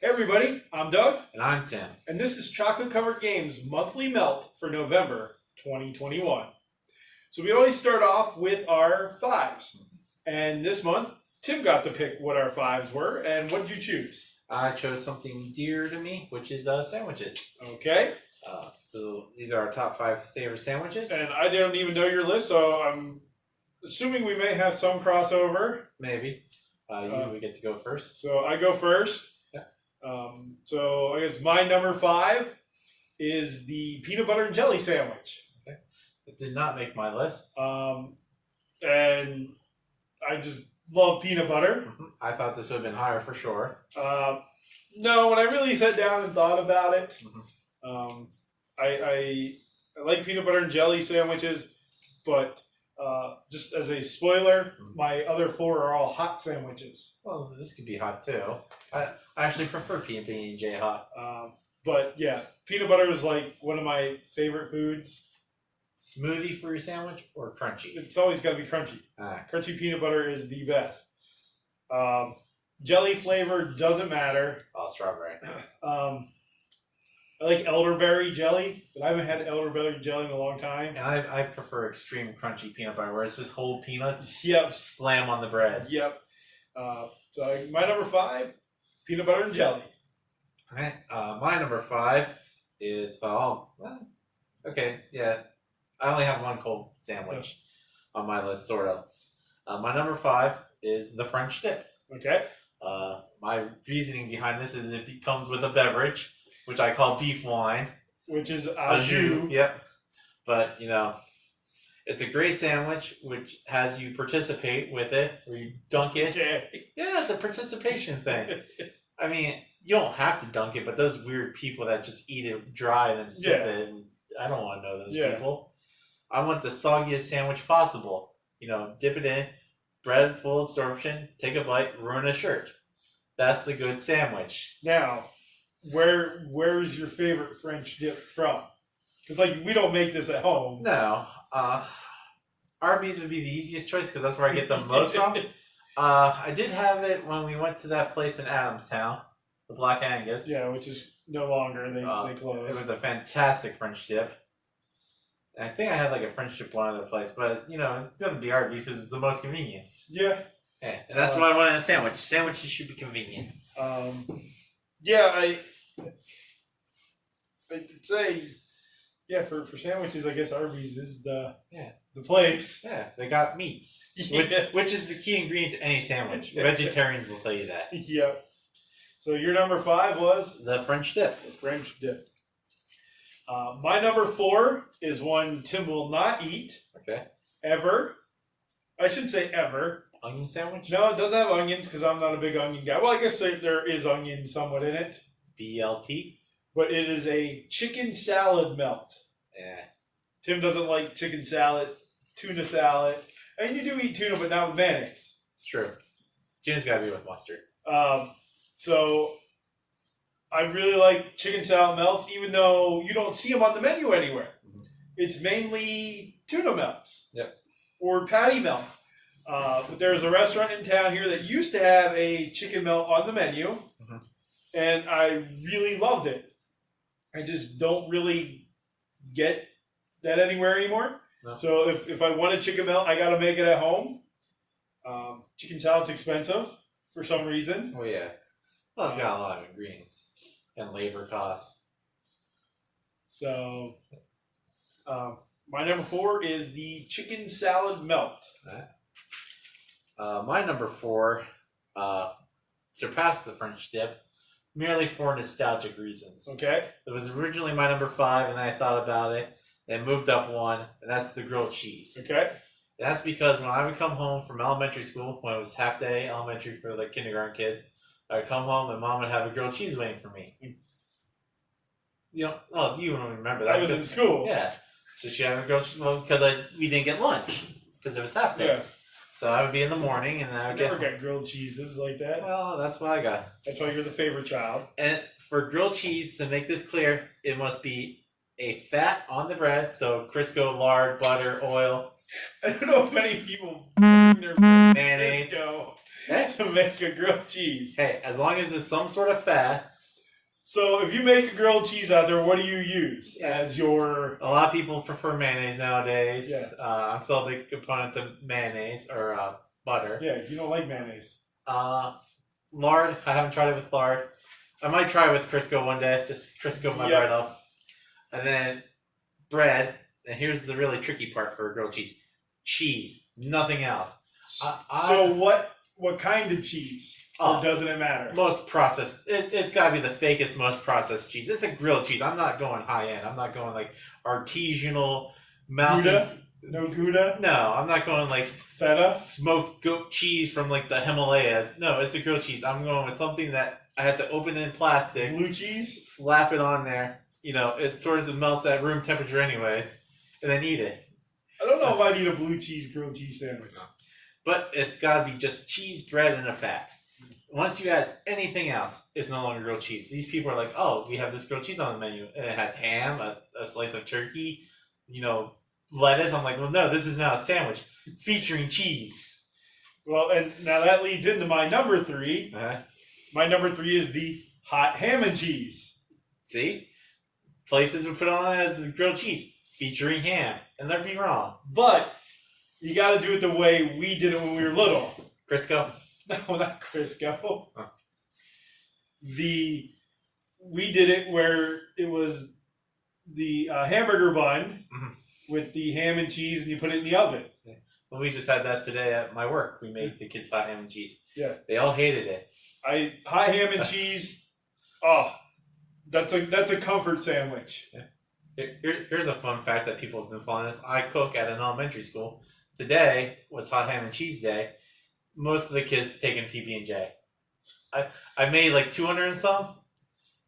Hey everybody, I'm Doug. And I'm Tim. And this is Chocolate Covered Games Monthly Melt for November 2021. So we always start off with our fives. And this month, Tim got to pick what our fives were. And what did you choose? I chose something dear to me, which is sandwiches. Okay. So these are our top 5 favorite sandwiches. And I don't even know your list, so I'm assuming we may have some crossover. Maybe. You get to go first. So I go first. Yeah. So I guess my number 5 is the peanut butter and jelly sandwich. Okay. It did not make my list. And I just love peanut butter. Mm-hmm. I thought this would have been higher for sure. No, when I really sat down and thought about it, Mm-hmm. I like peanut butter and jelly sandwiches, but just as a spoiler, my other 4 are all hot sandwiches. Well, this could be hot too. I actually prefer pb&j hot. But yeah, peanut butter is like one of my favorite foods. Smoothie for your sandwich or crunchy? It's always got to be crunchy. Crunchy peanut butter is the best. Jelly flavor doesn't matter. Oh, strawberry. I like elderberry jelly, but I haven't had elderberry jelly in a long time. And I prefer extreme crunchy peanut butter, where it's just whole peanuts. Yep. Slam on the bread. Yep. So my number 5, peanut butter and jelly. Okay. My number 5 is okay, yeah. I only have one cold sandwich on my list, sort of. My number 5 is the French dip. Okay. My reasoning behind this is it comes with a beverage, which I call beef wine. Which is au jus. Yep. But, it's a great sandwich, which has you participate with it, where you dunk it. Okay. Yeah, it's a participation thing. I mean, you don't have to dunk it, but those weird people that just eat it dry and then sip it, I don't want to know those people. I want the soggiest sandwich possible. Dip it in, bread, full absorption, take a bite, ruin a shirt. That's the good sandwich. Now, where's your favorite French dip from? Because we don't make this at home. No. Arby's would be the easiest choice because that's where I get the most from. I did have it when we went to that place in Adamstown, the Black Angus. Yeah, which is no longer. They closed. It was a fantastic French dip. And I think I had a French dip one other place, but it's gonna be Arby's because it's the most convenient. Yeah. Yeah, and that's what I want in a sandwich. Sandwiches should be convenient. Yeah, I could say, for sandwiches, I guess Arby's is the place. Yeah, they got meats, which is the key ingredient to any sandwich. Vegetarians will tell you that. Yep. So your number 5 was? The French dip. The French dip. My number 4 is one Tim will not eat. Okay. Ever. I should say ever. Onion sandwich? No, it doesn't have onions because I'm not a big onion guy. Well, I guess there is onion somewhat in it. BLT? But it is a chicken salad melt. Yeah. Tim doesn't like chicken salad, tuna salad. And you do eat tuna, but not with mayonnaise. It's true. Tuna's got to be with mustard. So I really like chicken salad melts, even though you don't see them on the menu anywhere. Mm-hmm. It's mainly tuna melts. Yep. Or patty melts. But there's a restaurant in town here that used to have a chicken melt on the menu. Mm-hmm. And I really loved it. I just don't really get that anywhere anymore. No. So if I want a chicken melt, I got to make it at home. Chicken salad's expensive for some reason. Oh, yeah. Well, it's got a lot of ingredients and labor costs. So, my number 4 is the chicken salad melt. My number 4 surpassed the French dip, merely for nostalgic reasons. Okay. It was originally my number 5, and then I thought about it, and moved up one, and that's the grilled cheese. Okay. That's because when I would come home from elementary school, when it was half day elementary for kindergarten kids, I would come home and Mom would have a grilled cheese waiting for me. You don't remember that. I was in school. Yeah. So she'd have a grilled cheese because we didn't get lunch because it was half days. Yeah. So I would be in the morning and then I would never got grilled cheeses like that. Well, that's what I got. That's why you're the favorite child. And for grilled cheese, to make this clear, it must be a fat on the bread. So Crisco, lard, butter, oil. I don't know if many people bring their mayonnaise. to make a grilled cheese. Hey, as long as there's some sort of fat. So if you make a grilled cheese out there, what do you use as your... A lot of people prefer mayonnaise nowadays. Yeah. I'm still a big component of mayonnaise or butter. Yeah, you don't like mayonnaise. Lard, I haven't tried it with lard. I might try it with Crisco one day. Just Crisco my bread up. And then bread. And here's the really tricky part for a grilled cheese. Cheese. Nothing else. So what kind of cheese? Or doesn't it matter? Most processed. It's got to be the fakest, most processed cheese. It's a grilled cheese. I'm not going high end. I'm not going like artisanal mountains. Gouda? No Gouda? No, I'm not going like feta, smoked goat cheese from like the Himalayas. No, it's a grilled cheese. I'm going with something that I have to open in plastic. Blue cheese? Slap it on there. You know, it sort of melts at room temperature anyways. And then eat it. I don't know if I'd eat a blue cheese grilled cheese sandwich. But it's got to be just cheese, bread, and a fat. Once you add anything else, it's no longer grilled cheese. These people are like, oh, we have this grilled cheese on the menu. And it has ham, a slice of turkey, lettuce. I'm like, well, no, this is now a sandwich featuring cheese. Well, and now that leads into my number 3. Uh-huh. My number 3 is the hot ham and cheese. See? Places would put on it as grilled cheese featuring ham. And they'd be wrong. But you got to do it the way we did it when we were little. Crisco? No, not Crisco. Huh. We did it where it was the hamburger bun with the ham and cheese, and you put it in the oven. Yeah. Well, we just had that today at my work. We made the kids hot ham and cheese. Yeah, they all hated it. Hot ham and cheese. Oh, that's a comfort sandwich. Yeah. Here's a fun fact that people have been following this. I cook at an elementary school. Today was hot ham and cheese day. Most of the kids taking pb&j. I made like 200 and some,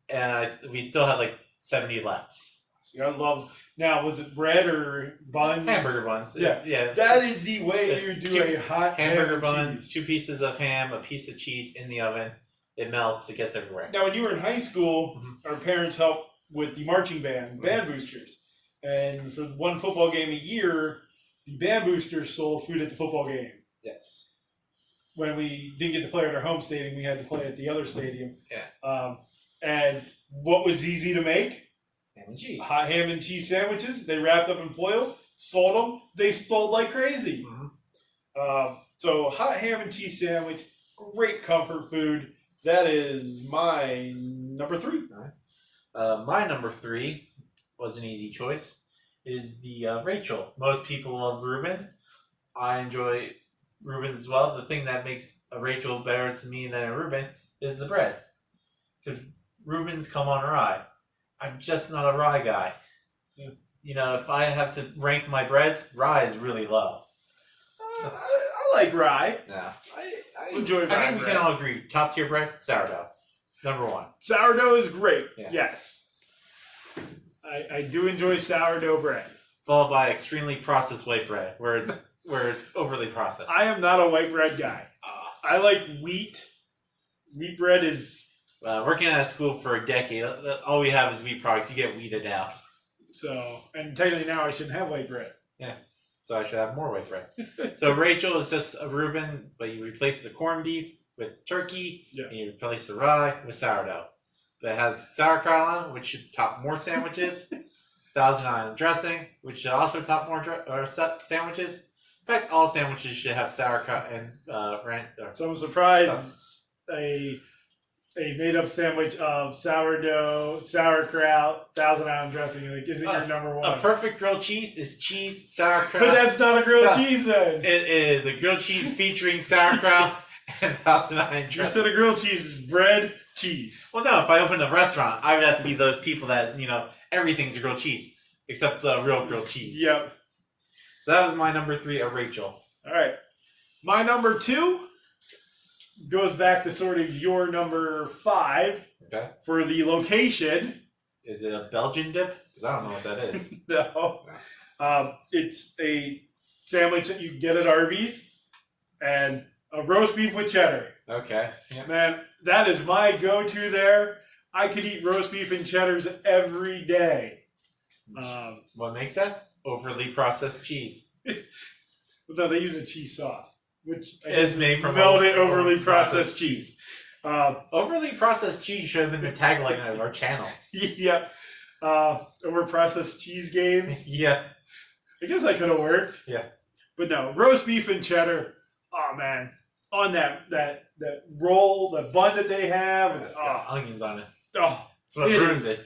and we still had like 70 left. See, I love. Now, was it bread or buns? Hamburger buns. Yeah. That is the way you do a hot hamburger bun. Cheese. 2 pieces of ham, a piece of cheese in the oven. It melts. It gets everywhere. Now, when you were in high school, our parents helped with the marching band, band boosters, and for one football game a year, the band boosters sold food at the football game. Yes. When we didn't get to play at our home stadium, we had to play at the other stadium. Yeah. And what was easy to make? Ham and cheese. Hot ham and cheese sandwiches. They wrapped up in foil, sold them. They sold like crazy. So hot ham and cheese sandwich, great comfort food. That is my number 3. All right. My number 3 was an easy choice. It is the Rachel. Most people love Reuben's. I enjoy Reuben's as well. The thing that makes a Rachel better to me than a Reuben is the bread. Because Reuben's come on rye. I'm just not a rye guy. Yeah. If I have to rank my breads, rye is really low. So, I like rye. Yeah. I enjoy rye. I think we can all agree. Top tier bread, sourdough. Number 1. Sourdough is great. Yeah. Yes. I do enjoy sourdough bread. Followed by extremely processed white bread, where it's overly processed. I am not a white bread guy. I like wheat. Wheat bread is... working at a school for a decade, all we have is wheat products. You get weeded out. So, and technically now I shouldn't have white bread. Yeah. So I should have more white bread. So Rachel is just a Reuben, but you replace the corned beef with turkey. Yes. And you replace the rye with sourdough. That has sauerkraut on, which should top more sandwiches. Thousand Island dressing, which should also top more sandwiches. In fact, all sandwiches should have sauerkraut and ranch. So I'm surprised a made-up sandwich of sourdough, sauerkraut, Thousand Island dressing isn't your number 1. A perfect grilled cheese is cheese, sauerkraut. But that's not a grilled cheese then. It is a grilled cheese featuring sauerkraut and Thousand Island dressing. Instead of grilled cheese is bread, cheese. Well, no, if I opened a restaurant, I would have to be those people that, everything's a grilled cheese, except the real grilled cheese. Yep. So that was my number 3 of Rachel. All right. My number 2 goes back to sort of your number 5 for the location. Is it a Belgian dip? Because I don't know what that is. No. It's a sandwich that you get at Arby's and a roast beef with cheddar. Okay. Yeah. Man, that is my go-to there. I could eat roast beef and cheddars every day. What makes that? Overly processed cheese. No, they use a cheese sauce. which is made from melted overly processed cheese. Overly processed cheese should have been the tagline of our channel. Yeah. Over processed cheese games. Yeah. I guess that could have worked. Yeah. But no, roast beef and cheddar. Oh man, on that roll, the bun that they have, It's got onions on it. Oh, that's what ruins it.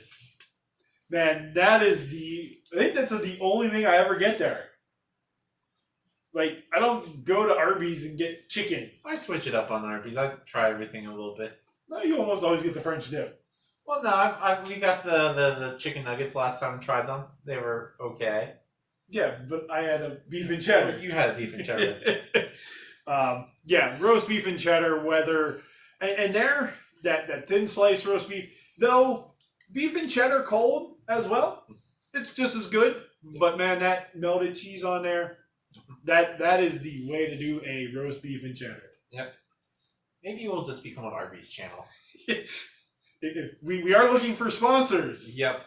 Man, I think that's the only thing I ever get there. Like, I don't go to Arby's and get chicken. I switch it up on Arby's. I try everything a little bit. No, you almost always get the French dip. Well, no, we got the chicken nuggets last time we tried them. They were okay. Yeah, but I had a beef and cheddar. You had a beef and cheddar. Yeah, roast beef and cheddar, and there, that thin sliced roast beef, though beef and cheddar cold as well, it's just as good. But man, that melted cheese on there, that is the way to do a roast beef and cheddar. Yep. Maybe we'll just become an Arby's channel. We are looking for sponsors. Yep.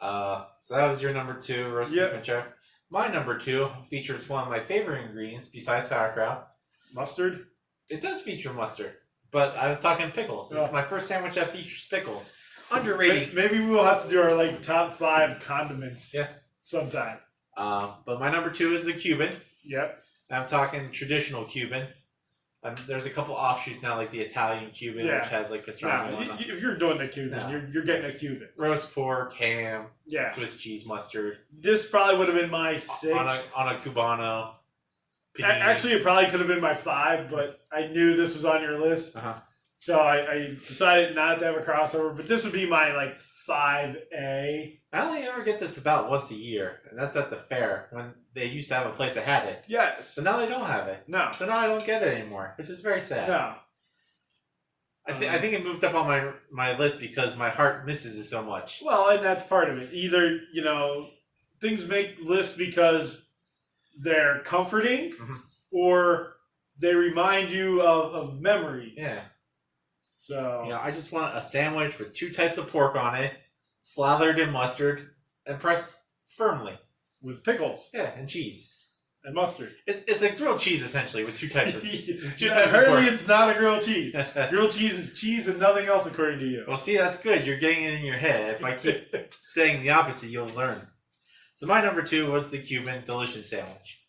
So that was your number 2, roast beef and cheddar. My number 2 features one of my favorite ingredients besides sauerkraut. Mustard? It does feature mustard, but I was talking pickles. This is my first sandwich that features pickles. Underrated. Maybe we'll have to do our top 5 condiments. Yeah. Sometime. But my number 2 is the Cuban. Yep. I'm talking traditional Cuban. There's a couple offshoots now, like the Italian Cuban, which has like pastrami. No, if you're doing the Cuban, you're getting a Cuban. Roast pork, ham, yeah, Swiss cheese, mustard. This probably would have been my 6 on a Cubano. Actually, it probably could have been my 5, but I knew this was on your list, so I decided not to have a crossover. But this would be my 5A. I only ever get this about once a year, and that's at the fair when they used to have a place that had it. Yes. But now they don't have it. No. So now I don't get it anymore, which is very sad. No. I think it moved up on my list because my heart misses it so much. Well, and that's part of it. Either, things make lists because they're comforting or they remind you of memories. Yeah. So I just want a sandwich with 2 types of pork on it, slathered in mustard, and pressed firmly. With pickles. Yeah, and cheese. And mustard. It's a grilled cheese, essentially, with 2 types of Apparently it's not a grilled cheese. Grilled cheese is cheese and nothing else, according to you. Well, see, that's good. You're getting it in your head. If I keep saying the opposite, you'll learn. So my number 2 was the Cuban delicious sandwich.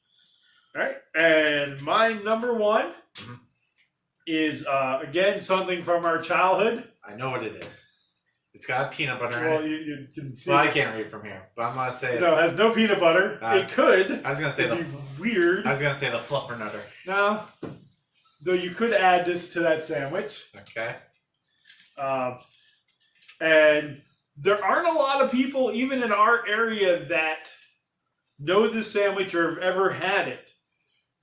All right. And my number 1 is, again, something from our childhood. I know what it is. It's got peanut butter in it. Well, you can see. Well, I can't read from here, but I'm going to say... No, it has no peanut butter. It could. I was going to say be weird. I was going to say the fluffernutter. No. Though you could add this to that sandwich. Okay. And there aren't a lot of people, even in our area, that know this sandwich or have ever had it.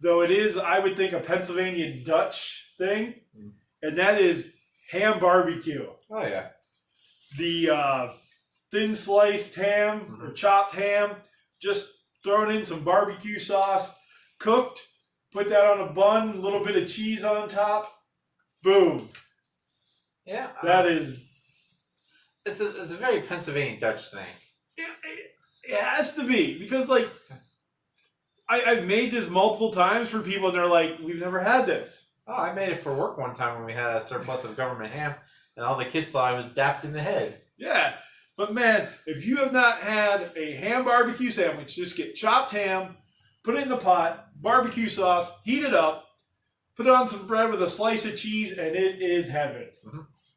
Though it is, I would think, a Pennsylvania Dutch thing. And that is ham barbecue. Oh, yeah. The thin sliced ham or chopped ham, just thrown in some barbecue sauce, cooked, put that on a bun, a little bit of cheese on top, boom. Yeah. That is... It's a very Pennsylvania Dutch thing. It has to be, because I've made this multiple times for people and they're like, we've never had this. Oh, I made it for work one time when we had a surplus of government ham. And all the kids thought I was daft in the head. Yeah. But man, if you have not had a ham barbecue sandwich, just get chopped ham, put it in the pot, barbecue sauce, heat it up, put it on some bread with a slice of cheese, and it is heaven.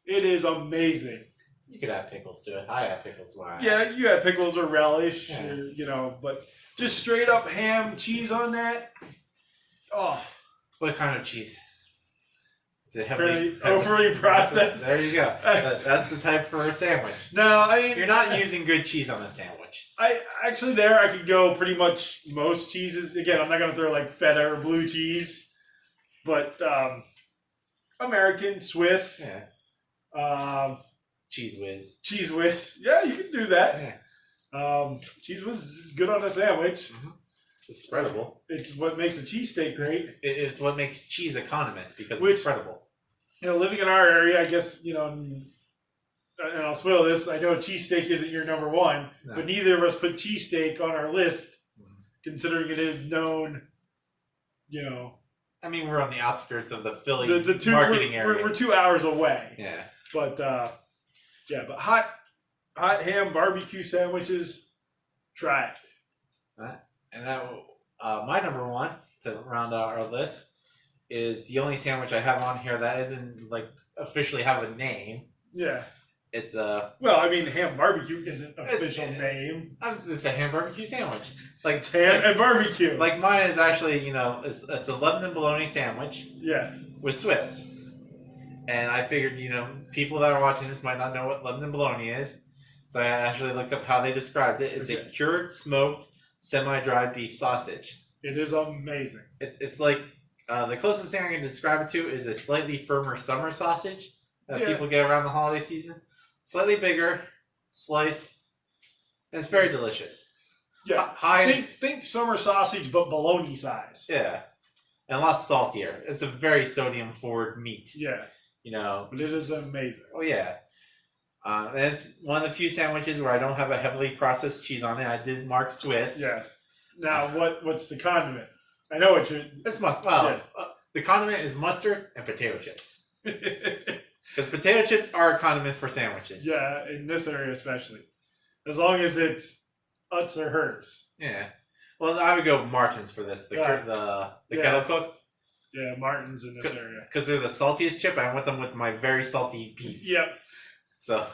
It is amazing. You could add pickles to it. I add pickles when I you add pickles or relish, but just straight up ham, cheese on that. Oh. What kind of cheese? Is it overly processed? There you go. That's the type for a sandwich. No, you're not using good cheese on a sandwich. I could go pretty much most cheeses. Again, I'm not gonna throw feta or blue cheese, but American, Swiss, Cheese Whiz. Cheese Whiz. Yeah, you can do that. Yeah. Cheese Whiz is good on a sandwich. It's spreadable. It's what makes a cheesesteak great. It's what makes cheese a condiment because it's spreadable. Living in our area, I guess, and I'll spoil this, I know cheesesteak isn't your number 1, but neither of us put cheesesteak on our list, considering it is known, I mean, we're on the outskirts of the Philly the marketing area. We're 2 hours away. Yeah. But but hot ham barbecue sandwiches, try it. And that my number one to round out our list is the only sandwich I have on here that isn't like officially have a name. Yeah. It's well, I mean, ham barbecue isn't an official name. It's a ham barbecue sandwich. Like ham and barbecue. Like mine is actually, it's a lemon and bologna sandwich. Yeah. With Swiss. And I figured, people that are watching this might not know what lemon and bologna is. So I actually looked up how they described it. It's a cured, smoked, semi-dried beef sausage. It is amazing. It's like, the closest thing I can describe it to is a slightly firmer summer sausage that people get around the holiday season. Slightly bigger, sliced, and it's very delicious. Yeah, think summer sausage, but bologna size. Yeah, and a lot saltier. It's a very sodium-forward meat. Yeah. But it is amazing. Oh, yeah. And it's one of the few sandwiches where I don't have a heavily processed cheese on it. I did mark Swiss. Yes. Now, what's the condiment? I know what you're... It's mustard. Well, the condiment is mustard and potato chips. Because potato chips are a condiment for sandwiches. Yeah, in this area especially. As long as it's Utz or hers. Yeah. Well, I would go Martin's for this. The kettle cooked. Yeah, Martin's in this area. Because they're the saltiest chip. I want them with my very salty beef. Yep. So,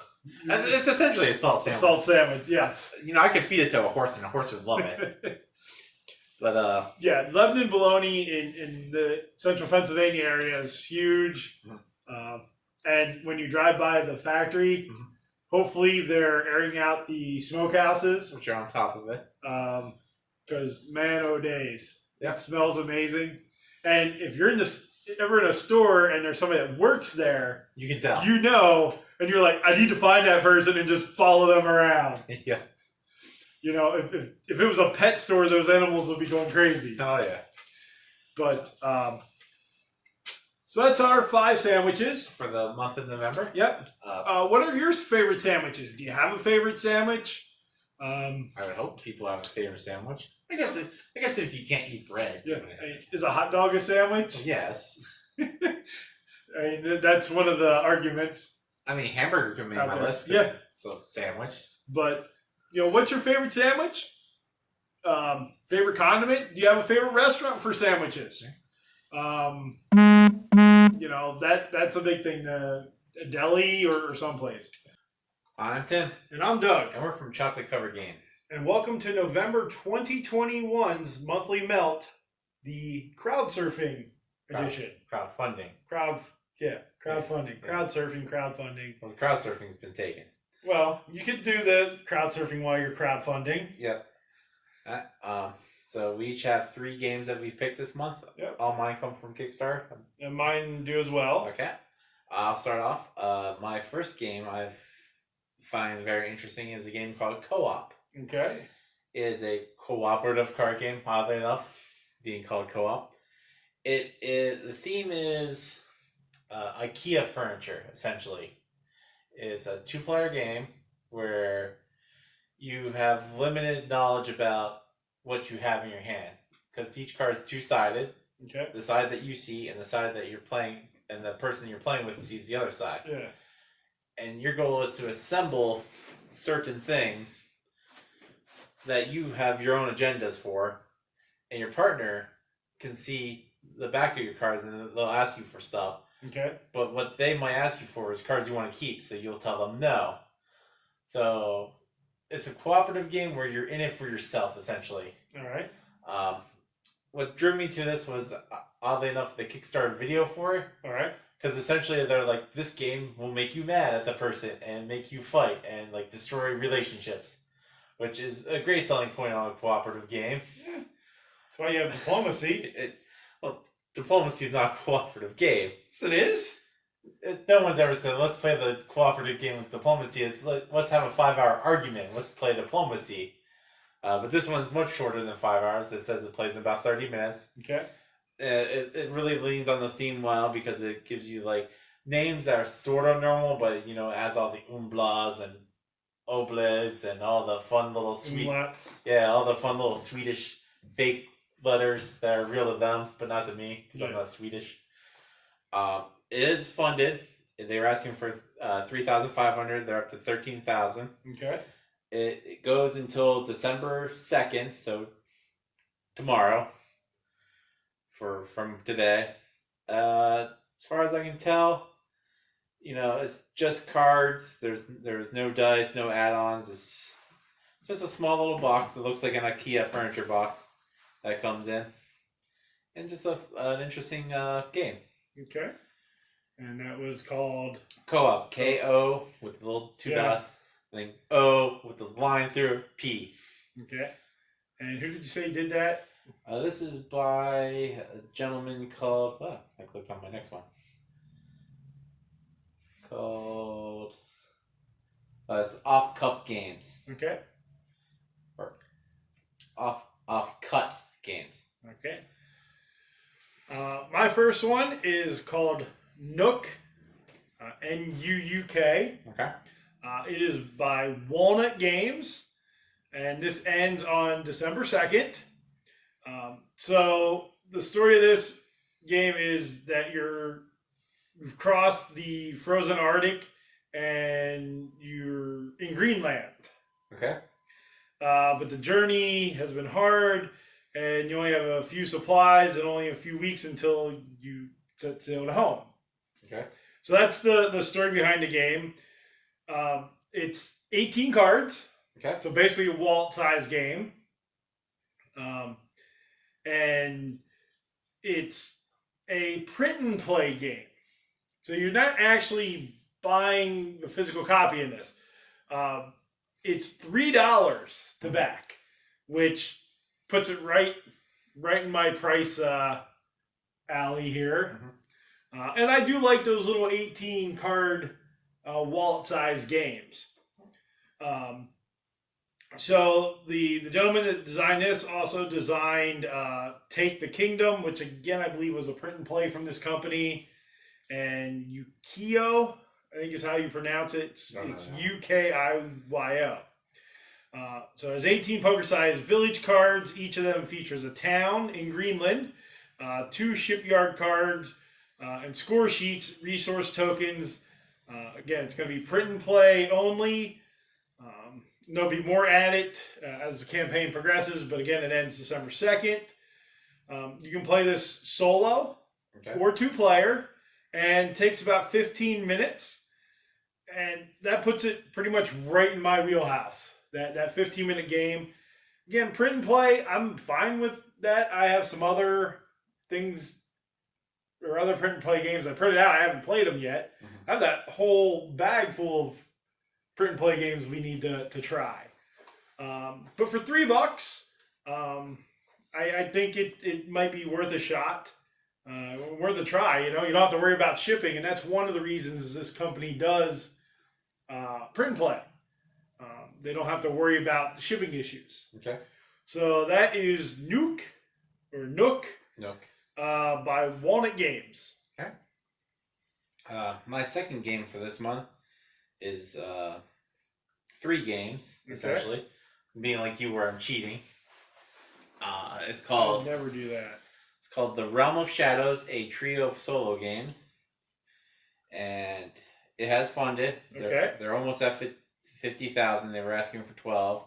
it's essentially a salt sandwich. A salt sandwich, yeah. I could feed it to a horse and a horse would love it. But, yeah, Lebanon bologna in the central Pennsylvania area is huge. And when you drive by the factory, hopefully they're airing out the smokehouses. Which are on top of it. Because, man, oh days. Yep. It smells amazing. And if you're ever in a store and there's somebody that works there, you can tell. And you're like, I need to find that person and just follow them around. Yeah. If it was a pet store, those animals would be going crazy. Oh, yeah. But, so that's our 5 sandwiches. For the month of November? Yep. What are your favorite sandwiches? Do you have a favorite sandwich? I would hope people have a favorite sandwich. I guess if you can't eat bread. Yeah. Is a hot dog a sandwich? Yes. I mean, that's one of the arguments. I mean, hamburger could make my list. Yeah. So, sandwich. But, what's your favorite sandwich? Favorite condiment? Do you have a favorite restaurant for sandwiches? That's a big thing. A deli or someplace. I'm Tim. And I'm Doug. And we're from Chocolate Covered Games. And welcome to November 2021's Monthly Melt, the crowdsurfing edition. Crowdfunding. Crowdfunding. Crowdsurfing. Well, the crowdsurfing's been taken. Well, you could do the crowdsurfing while you're crowdfunding. Yep. So we each have 3 games that we've picked this month. Yep. All mine come from Kickstarter. And mine do as well. Okay. I'll start off. My first game I find very interesting is a game called Co-op. Okay. It is a cooperative card game, oddly enough, being called Co-op. The theme is IKEA furniture, essentially. It's a 2-player game where you have limited knowledge about what you have in your hand. Because each card is 2-sided. Okay. The side that you see and the side that you're playing, and the person you're playing with sees the other side. Yeah. And your goal is to assemble certain things that you have your own agendas for, and your partner can see the back of your cards and they'll ask you for stuff. Okay. But what they might ask you for is cards you want to keep, so you'll tell them no. So it's a cooperative game where you're in it for yourself, essentially. All right. What drew me to this was, oddly enough, the Kickstarter video for it. All right. Because essentially they're like, this game will make you mad at the person and make you fight and like destroy relationships, which is a great selling point on a cooperative game. Yeah. That's why you have diplomacy. Diplomacy is not a cooperative game. Yes, it is. No one's ever said, let's play the cooperative game with diplomacy. Let's have a 5-hour argument. Let's play diplomacy. But this one's much shorter than 5 hours. It says it plays in about 30 minutes. Okay. It really leans on the theme well because it gives you like names that are sort of normal, but adds all the umblas and obles and all the fun little Umlauts. all the fun little Swedish fake letters that are real to them, but not to me because I'm not Swedish. It is funded. They were asking for 3,500. They're up to 13,000. Okay. It goes until December 2nd, so tomorrow. From today. As far as I can tell, it's just cards. There's no dice, no add-ons. It's just a small little box. It looks like an IKEA furniture box that comes in, and just an interesting game. Okay. And that was called Co-op. K-O with the little two dots, and then O with the line through P. Okay. And who did you say did that? This is by a gentleman called. Oh, I clicked on my next one. Called. It's Off Cuff Games. Okay. Or off cut games. Okay. My first one is called Nook. N-U-U-K. Okay. It is by Walnut Games, and this ends on December 2nd. So the story of this game is that you've crossed the frozen Arctic and you're in Greenland. Okay. But the journey has been hard, and you only have a few supplies and only a few weeks until you sail to home. Okay. So that's the story behind the game. It's 18 cards. Okay. So basically a Walt-sized game. And it's a print and play game. So you're not actually buying the physical copy in this. It's $3 to back, which puts it right in my price alley here. Mm-hmm. And I do like those little 18 card wallet-sized games. So the gentleman that designed this also designed Take the Kingdom, which again I believe was a print and play from this company, and Ukio, I think is how you pronounce it. It's U-K-I-Y-O. So there's 18 poker-sized village cards. Each of them features a town in Greenland, 2 shipyard cards, and score sheets, resource tokens. Again, it's going to be print and play only. There'll be more added as the campaign progresses, but again, it ends December 2nd. You can play this solo or 2-player, and takes about 15 minutes. And that puts it pretty much right in my wheelhouse, that 15-minute game. Again, print and play, I'm fine with that. I have some other things or other print and play games I printed out. I haven't played them yet. Mm-hmm. I have that whole bag full of print and play games we need to try. But for $3, I think it might be worth a shot, worth a try. You don't have to worry about shipping, and that's one of the reasons this company does print and play. They don't have to worry about the shipping issues. Okay. So that is Nook by Walnut Games. Okay. My second game for this month is 3 games, essentially. Being like you where I'm cheating. It's called... I would never do that. It's called The Realm of Shadows, a trio of solo games. And it has funded. They're almost at 50,000. They were asking for 12.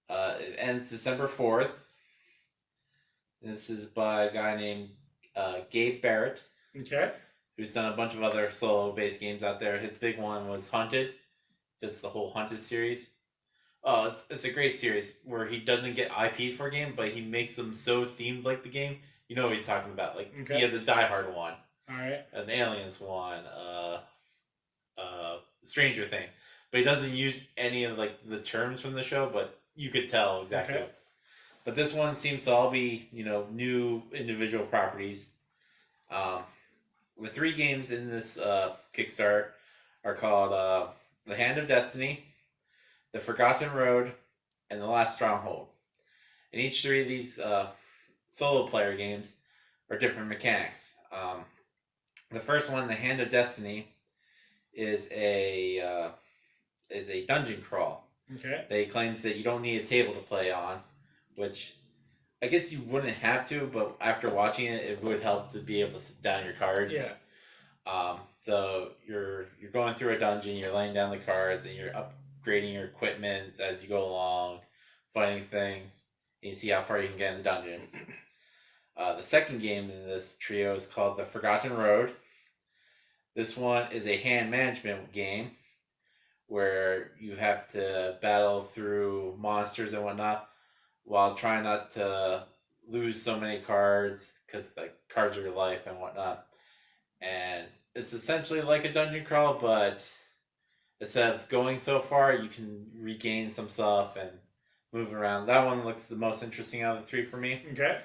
It ends December 4th. This is by a guy named Gabe Barrett. Okay. Who's done a bunch of other solo-based games out there. His big one was Hunted. Just the whole Hunted series. Oh, it's a great series where he doesn't get IPs for a game, but he makes them so themed like the game. You know what he's talking about. Like, he has a Die Hard one. Alright. An Aliens one. Stranger Thing. But he doesn't use any of like the terms from the show, but you could tell exactly. Okay. But this one seems to all be, new individual properties. The 3 games in this Kickstarter are called The Hand of Destiny, The Forgotten Road, and The Last Stronghold. And each 3 of these solo player games are different mechanics. The first one, The Hand of Destiny, is a dungeon crawl. Okay. That claims that you don't need a table to play on, which I guess you wouldn't have to, but after watching it, it would help to be able to sit down your cards. Yeah. So you're going through a dungeon, you're laying down the cards, and you're upgrading your equipment as you go along, fighting things, and you see how far you can get in the dungeon. The second game in this trio is called The Forgotten Road. This one is a hand management game where you have to battle through monsters and whatnot while trying not to lose so many cards because like cards are your life and whatnot. And it's essentially like a dungeon crawl, but instead of going so far, you can regain some stuff and move around. That one looks the most interesting out of the three for me. Okay.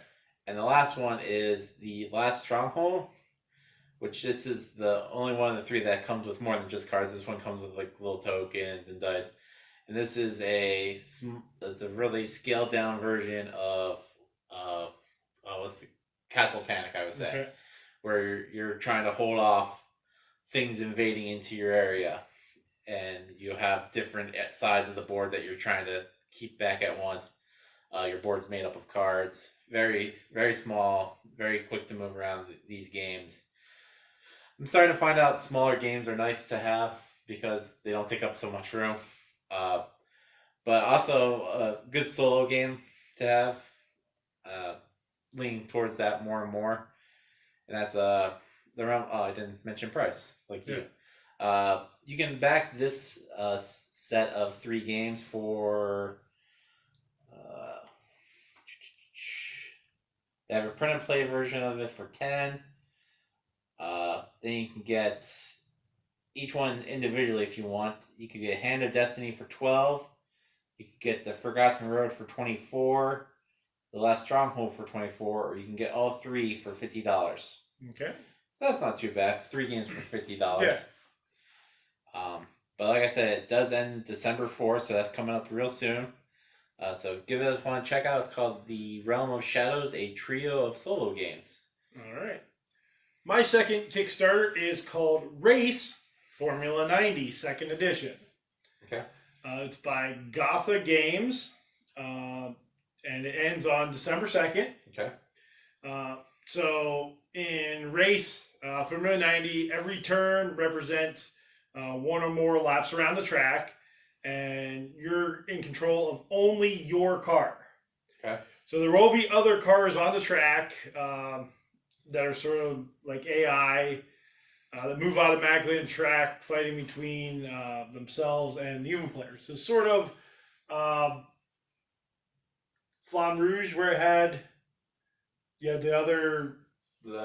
And the last one is The Last Stronghold, which this is the only one of the three that comes with more than just cards. This one comes with like little tokens and dice. And this is it's a really scaled down version of what's the Castle Panic, I would say. Okay. Where you're trying to hold off things invading into your area, and you have different sides of the board that you're trying to keep back at once. Your board's made up of cards, very very small, very quick to move around these games. I'm starting to find out smaller games are nice to have because they don't take up so much room, but also a good solo game to have. Leaning towards that more and more. And that's the realm. Oh, I didn't mention price like you. You can back this set of 3 games for. They have a print and play version of it for 10. Then you can get each one individually if you want. You could get Hand of Destiny for 12. You could get The Forgotten Road for 24. The Last Stronghold for 24, or you can get all 3 for $50. Okay. So that's not too bad. 3 games for $50. Yeah. But like I said, it does end December 4th, so that's coming up real soon. So give it one check out. It's called The Realm of Shadows, a trio of solo games. All right. My second Kickstarter is called Race Formula 90 Second Edition. Okay. It's by Gotha Games. And it ends on December 2nd. Okay. So in Race Formula 90, every turn represents one or more laps around the track, and you're in control of only your car. Okay. So there will be other cars on the track that are sort of like AI that move automatically on the track, fighting between themselves and the human players. So sort of Flamme Rouge, where it had the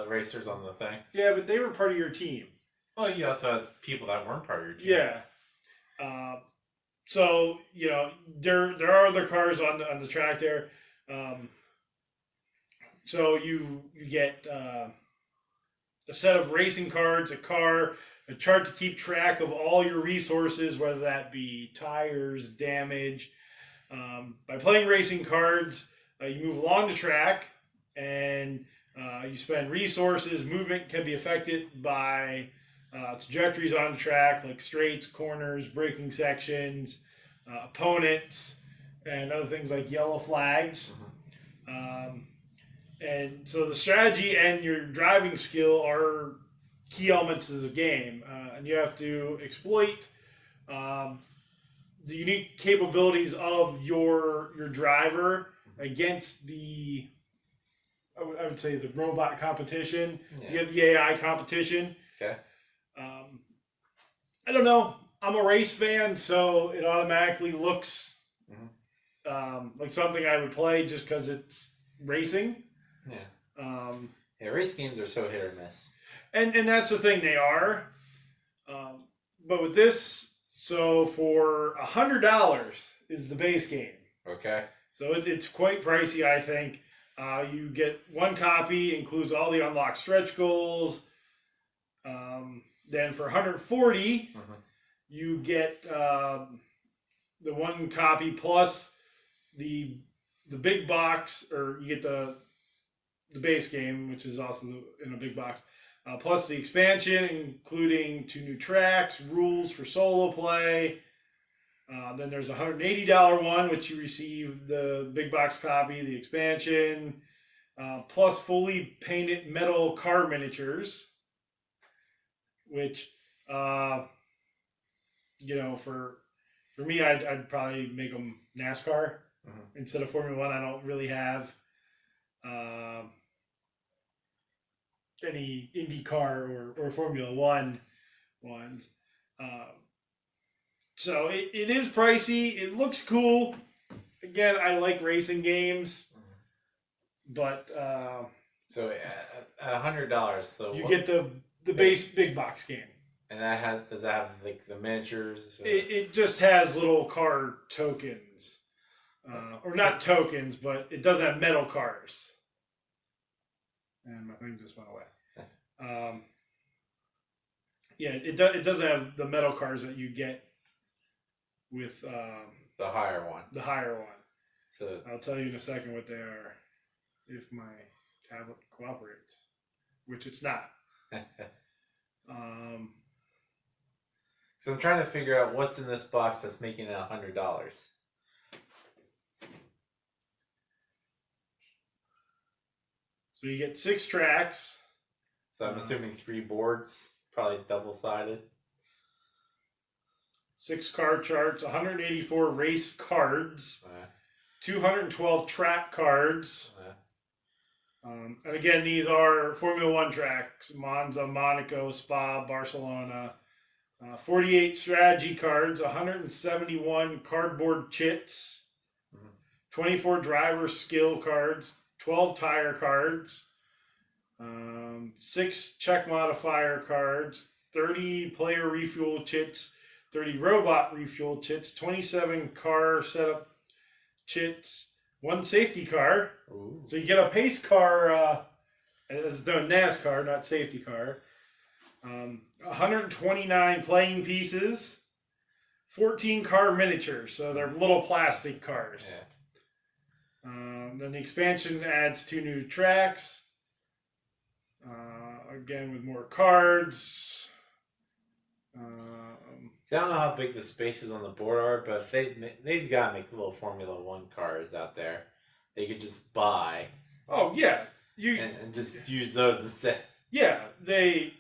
racers on the thing. Yeah, but they were part of your team. Well, you also had people that weren't part of your team. Yeah. So there are other cars on the track there. So you get a set of racing cards, a car, a chart to keep track of all your resources, whether that be tires, damage. By playing racing cards, you move along the track, and you spend resources. Movement can be affected by trajectories on the track, like straights, corners, braking sections, opponents, and other things like yellow flags. And so the strategy and your driving skill are key elements of the game, and you have to exploit the unique capabilities of your driver against the, I would say, the robot competition. Yeah. You have the AI competition. Okay. I don't know. I'm a race fan, so it automatically looks like something I would play just because it's racing. Yeah. Yeah, race games are so hit or miss. And that's the thing, they are. But with this, so for $100 is the base game. Okay. So it's quite pricey, I think. You get one copy, includes all the unlocked stretch goals. Then for $140, you get the one copy plus the big box, or you get the base game, which is also in a big box, plus the expansion, including 2 new tracks, rules for solo play, Then there's a $180 one, which you receive the big box copy, the expansion, plus fully painted metal car miniatures, which, for me, I'd probably make them NASCAR instead of Formula One. I don't really have any IndyCar or Formula One ones. So it is pricey. It looks cool. Again, I like racing games, but so $100. So you get the base big box game, and does that have like the miniatures? It just has little car tokens, or not tokens, but it doesn't have metal cars. And my thing just went away. It doesn't have the metal cars that you get with the higher one. The higher one. So I'll tell you in a second what they are, if my tablet cooperates, which it's not. So I'm trying to figure out what's in this box that's making it $100. So you get 6 tracks. So I'm assuming 3 boards, probably double-sided. 6 card charts, 184 race cards, 212 track cards. And again, these are Formula One tracks: Monza, Monaco, Spa, Barcelona. 48 strategy cards, 171 cardboard chits, 24 driver skill cards, 12 tire cards, 6 check modifier cards, 30 player refuel chits, 30 robot refuel chits, 27 car setup chits, 1 safety car. Ooh. So you get a pace car, as done NASCAR, not safety car. 129 playing pieces, 14 car miniatures, so they're little plastic cars. Yeah. Then the expansion adds 2 new tracks. Again, with more cards. See, I don't know how big the spaces on the board are, but if they've got to make little Formula One cars out there. They could just buy. Oh yeah, and just use those instead. Yeah, the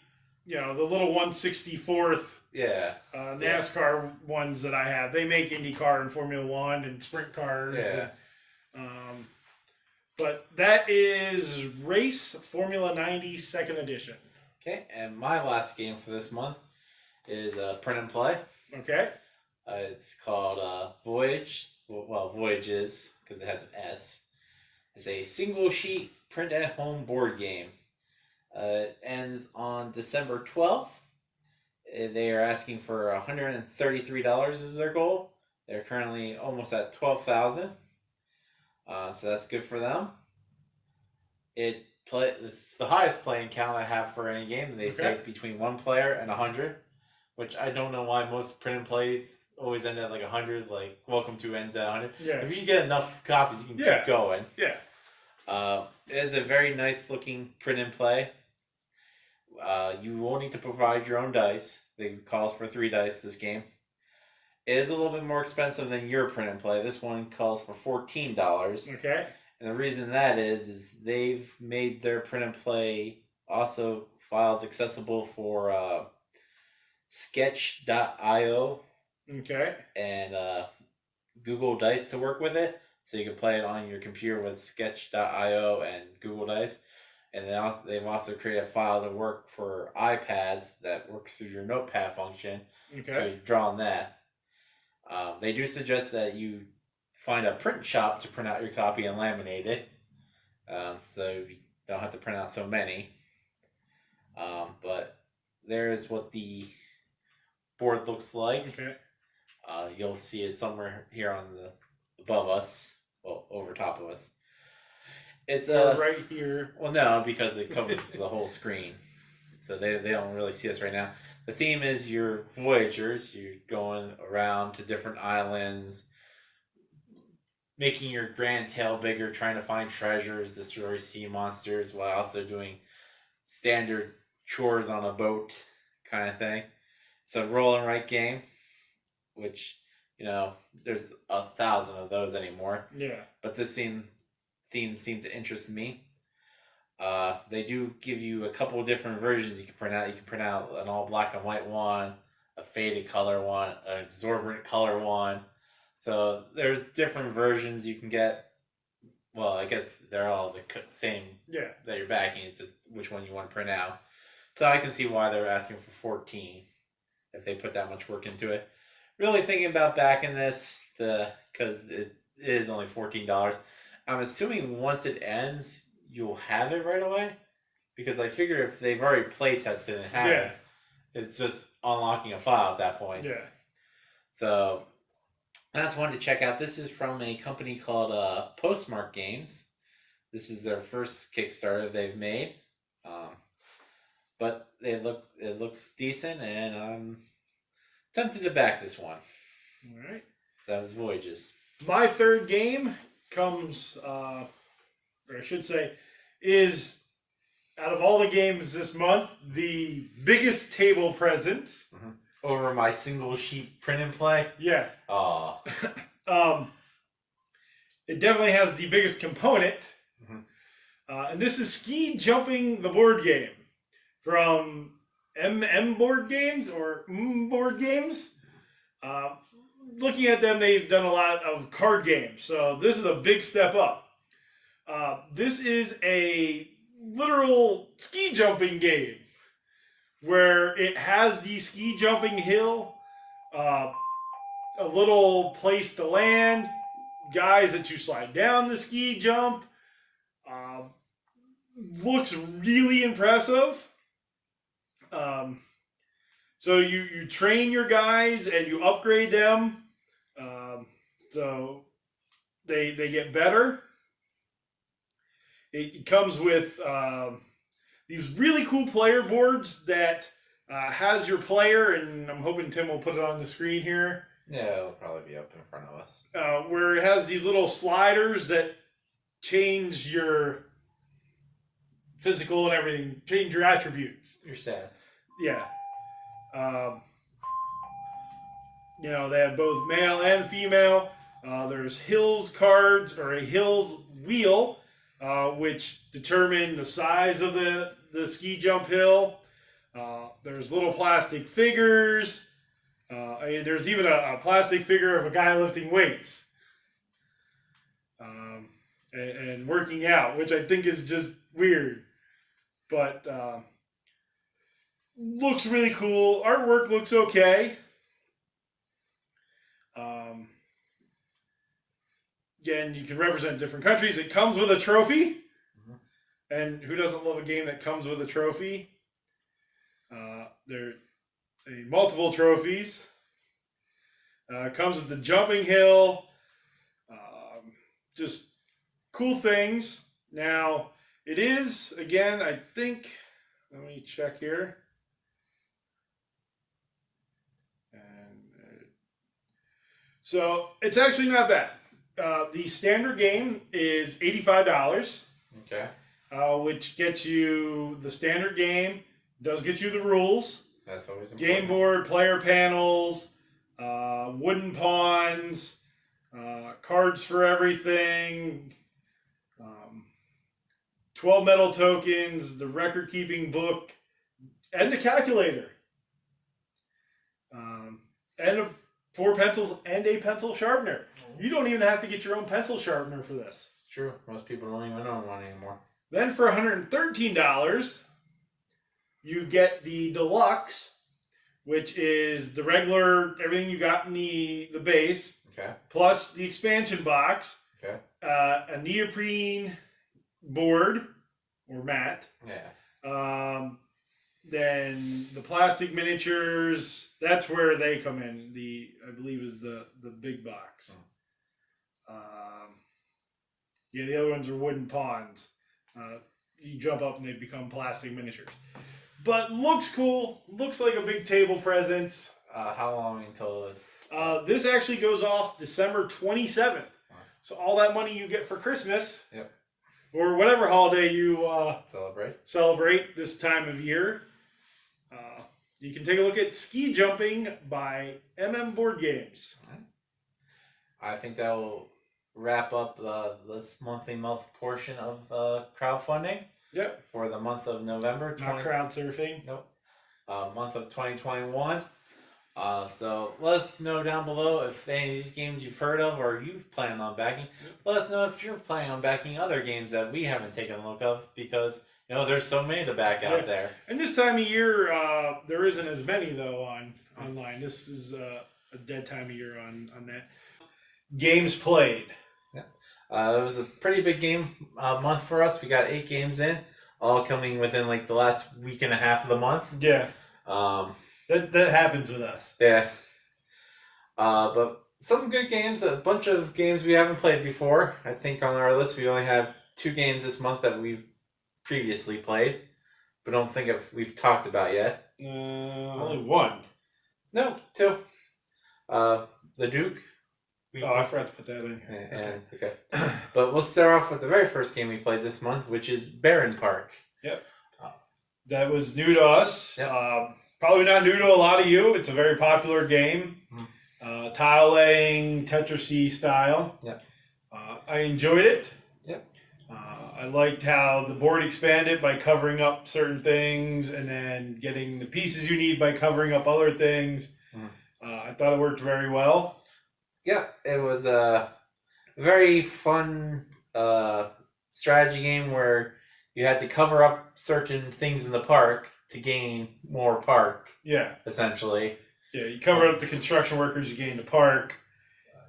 little 1/64th NASCAR ones that I have. They make IndyCar and Formula One and sprint cars. Yeah. But that is Race Formula 90 Second Edition. Okay, and my last game for this month is Print and Play. Okay. It's called Voyage. Well, Voyages, because it has an S. It's a single sheet print at home board game. It ends on December 12th. They are asking for $133 is their goal. They're currently almost at $12,000. So that's good for them. It's the highest playing count I have for any game. They say between 1 player and 100, which I don't know why most print and plays always end at like 100. Like Welcome to ends at 100. Yeah. If you can get enough copies, you can keep going. Yeah. It is a very nice looking print and play. You will need to provide your own dice. It calls for 3 dice this game. It is a little bit more expensive than your print and play. This one calls for $14. Okay. And the reason that is they've made their print and play also files accessible for Sketch.io. Okay. And Google Dice to work with it. So you can play it on your computer with Sketch.io and Google Dice. And they've also created a file to work for iPads that works through your notepad function. Okay. So you draw on that. They do suggest that you find a print shop to print out your copy and laminate it. So you don't have to print out so many. But there's what the board looks like. Okay. You'll see it somewhere here on above us. Well, over top of us. It's right here. Well, no, because it covers the whole screen, so they don't really see us right now. The theme is you're voyagers. You're going around to different islands, making your grand tail bigger, trying to find treasures, destroy sea monsters, while also doing standard chores on a boat kind of thing. It's a roll and write game, which there's 1,000 of those anymore. Yeah. But this theme seemed to interest me. They do give you a couple of different versions you can print out. You can print out an all black and white one, a faded color one, an exorbitant color one. So there's different versions you can get. Well, I guess they're all the same that you're backing. It's just which one you want to print out. So I can see why they're asking for 14 if they put that much work into it. Really thinking about backing this because it is only $14. I'm assuming once it ends, you'll have it right away. Because I figure if they've already play tested and have it, it's just unlocking a file at that point. Yeah. So I just wanted to check out. This is from a company called Postmark Games. This is their first Kickstarter they've made. But it looks decent, and I'm tempted to back this one. All right. So that was Voyages. My third game comes, or I should say, is out of all the games this month, the biggest table presence. Mm-hmm. Over my single sheet print and play? Yeah. Oh. It definitely has the biggest component. Mm-hmm. And this is Ski Jumping the Board Game from Board Games or Board Games. Looking at them, they've done a lot of card games. So this is a big step up. This is a literal ski jumping game where it has the ski jumping hill, a little place to land, guys that you slide down the ski jump. Looks really impressive. So you train your guys and you upgrade them. So they get better. It comes with these really cool player boards that has your player, and I'm hoping Tim will put it on the screen here. Yeah, it'll probably be up in front of us. Where it has these little sliders that change your physical and everything, change your attributes. Your stats. Yeah. They have both male and female. There's hills cards, or a hills wheel, which determine the size of the ski jump hill. There's little plastic figures. There's even a plastic figure of a guy lifting weights and working out, which I think is just weird. But looks really cool. Artwork looks okay. Again, you can represent different countries. It comes with a trophy. Mm-hmm. And who doesn't love a game that comes with a trophy? There are multiple trophies. Comes with the jumping hill. Just cool things. Now, it is, again, I think, let me check here. So, it's actually not bad. The standard game is $85. Okay. Which gets you the standard game, does get you the rules. That's always important. Game board, player panels, wooden pawns, cards for everything, 12 metal tokens, the record-keeping book, and a calculator. And 4 pencils and a pencil sharpener. You don't even have to get your own pencil sharpener for this. It's true. Most people don't even own one anymore. Then for $113, you get the deluxe, which is the regular, everything you got in the base. Okay. Plus the expansion box. Okay. A neoprene board or mat. Yeah. Then the plastic miniatures, that's where they come in. I believe is the big box. The other ones are wooden pawns. You jump up and they become plastic miniatures. But looks cool. Looks like a big table presence. How long until this? This actually goes off December 27th. So all that money you get for Christmas, or whatever holiday you celebrate this time of year, you can take a look at Ski Jumping by Board Games. I think that will wrap up this monthly month portion of crowdfunding. Yep. For the month of November. Not crowd surfing. Nope. Month of 2021. So let us know down below if any of these games you've heard of or you've planned on backing. Let us know if you're planning on backing other games that we haven't taken a look of, because there's so many to back out there. And this time of year, there isn't as many though online. This is a dead time of year on that. Games played. Yeah. It was a pretty big game month for us. We got 8 games in, all coming within like the last week and a half of the month. Yeah. That happens with us. Yeah. But some good games, a bunch of games we haven't played before. I think on our list we only have 2 games this month that we've previously played, but don't think we've talked about yet. Only 1. No, 2. The Duke. I forgot to put that in here. Okay. But we'll start off with the very first game we played this month, which is Barren Park. Yep. That was new to us. Yep. Probably not new to a lot of you. It's a very popular game. Tile laying, Tetris style. Yep. I enjoyed it. Yep. I liked how the board expanded by covering up certain things and then getting the pieces you need by covering up other things. I thought it worked very well. Yeah, it was a very fun strategy game where you had to cover up certain things in the park to gain more park. Yeah. Essentially. Yeah, you covered up the construction workers, you gained the park.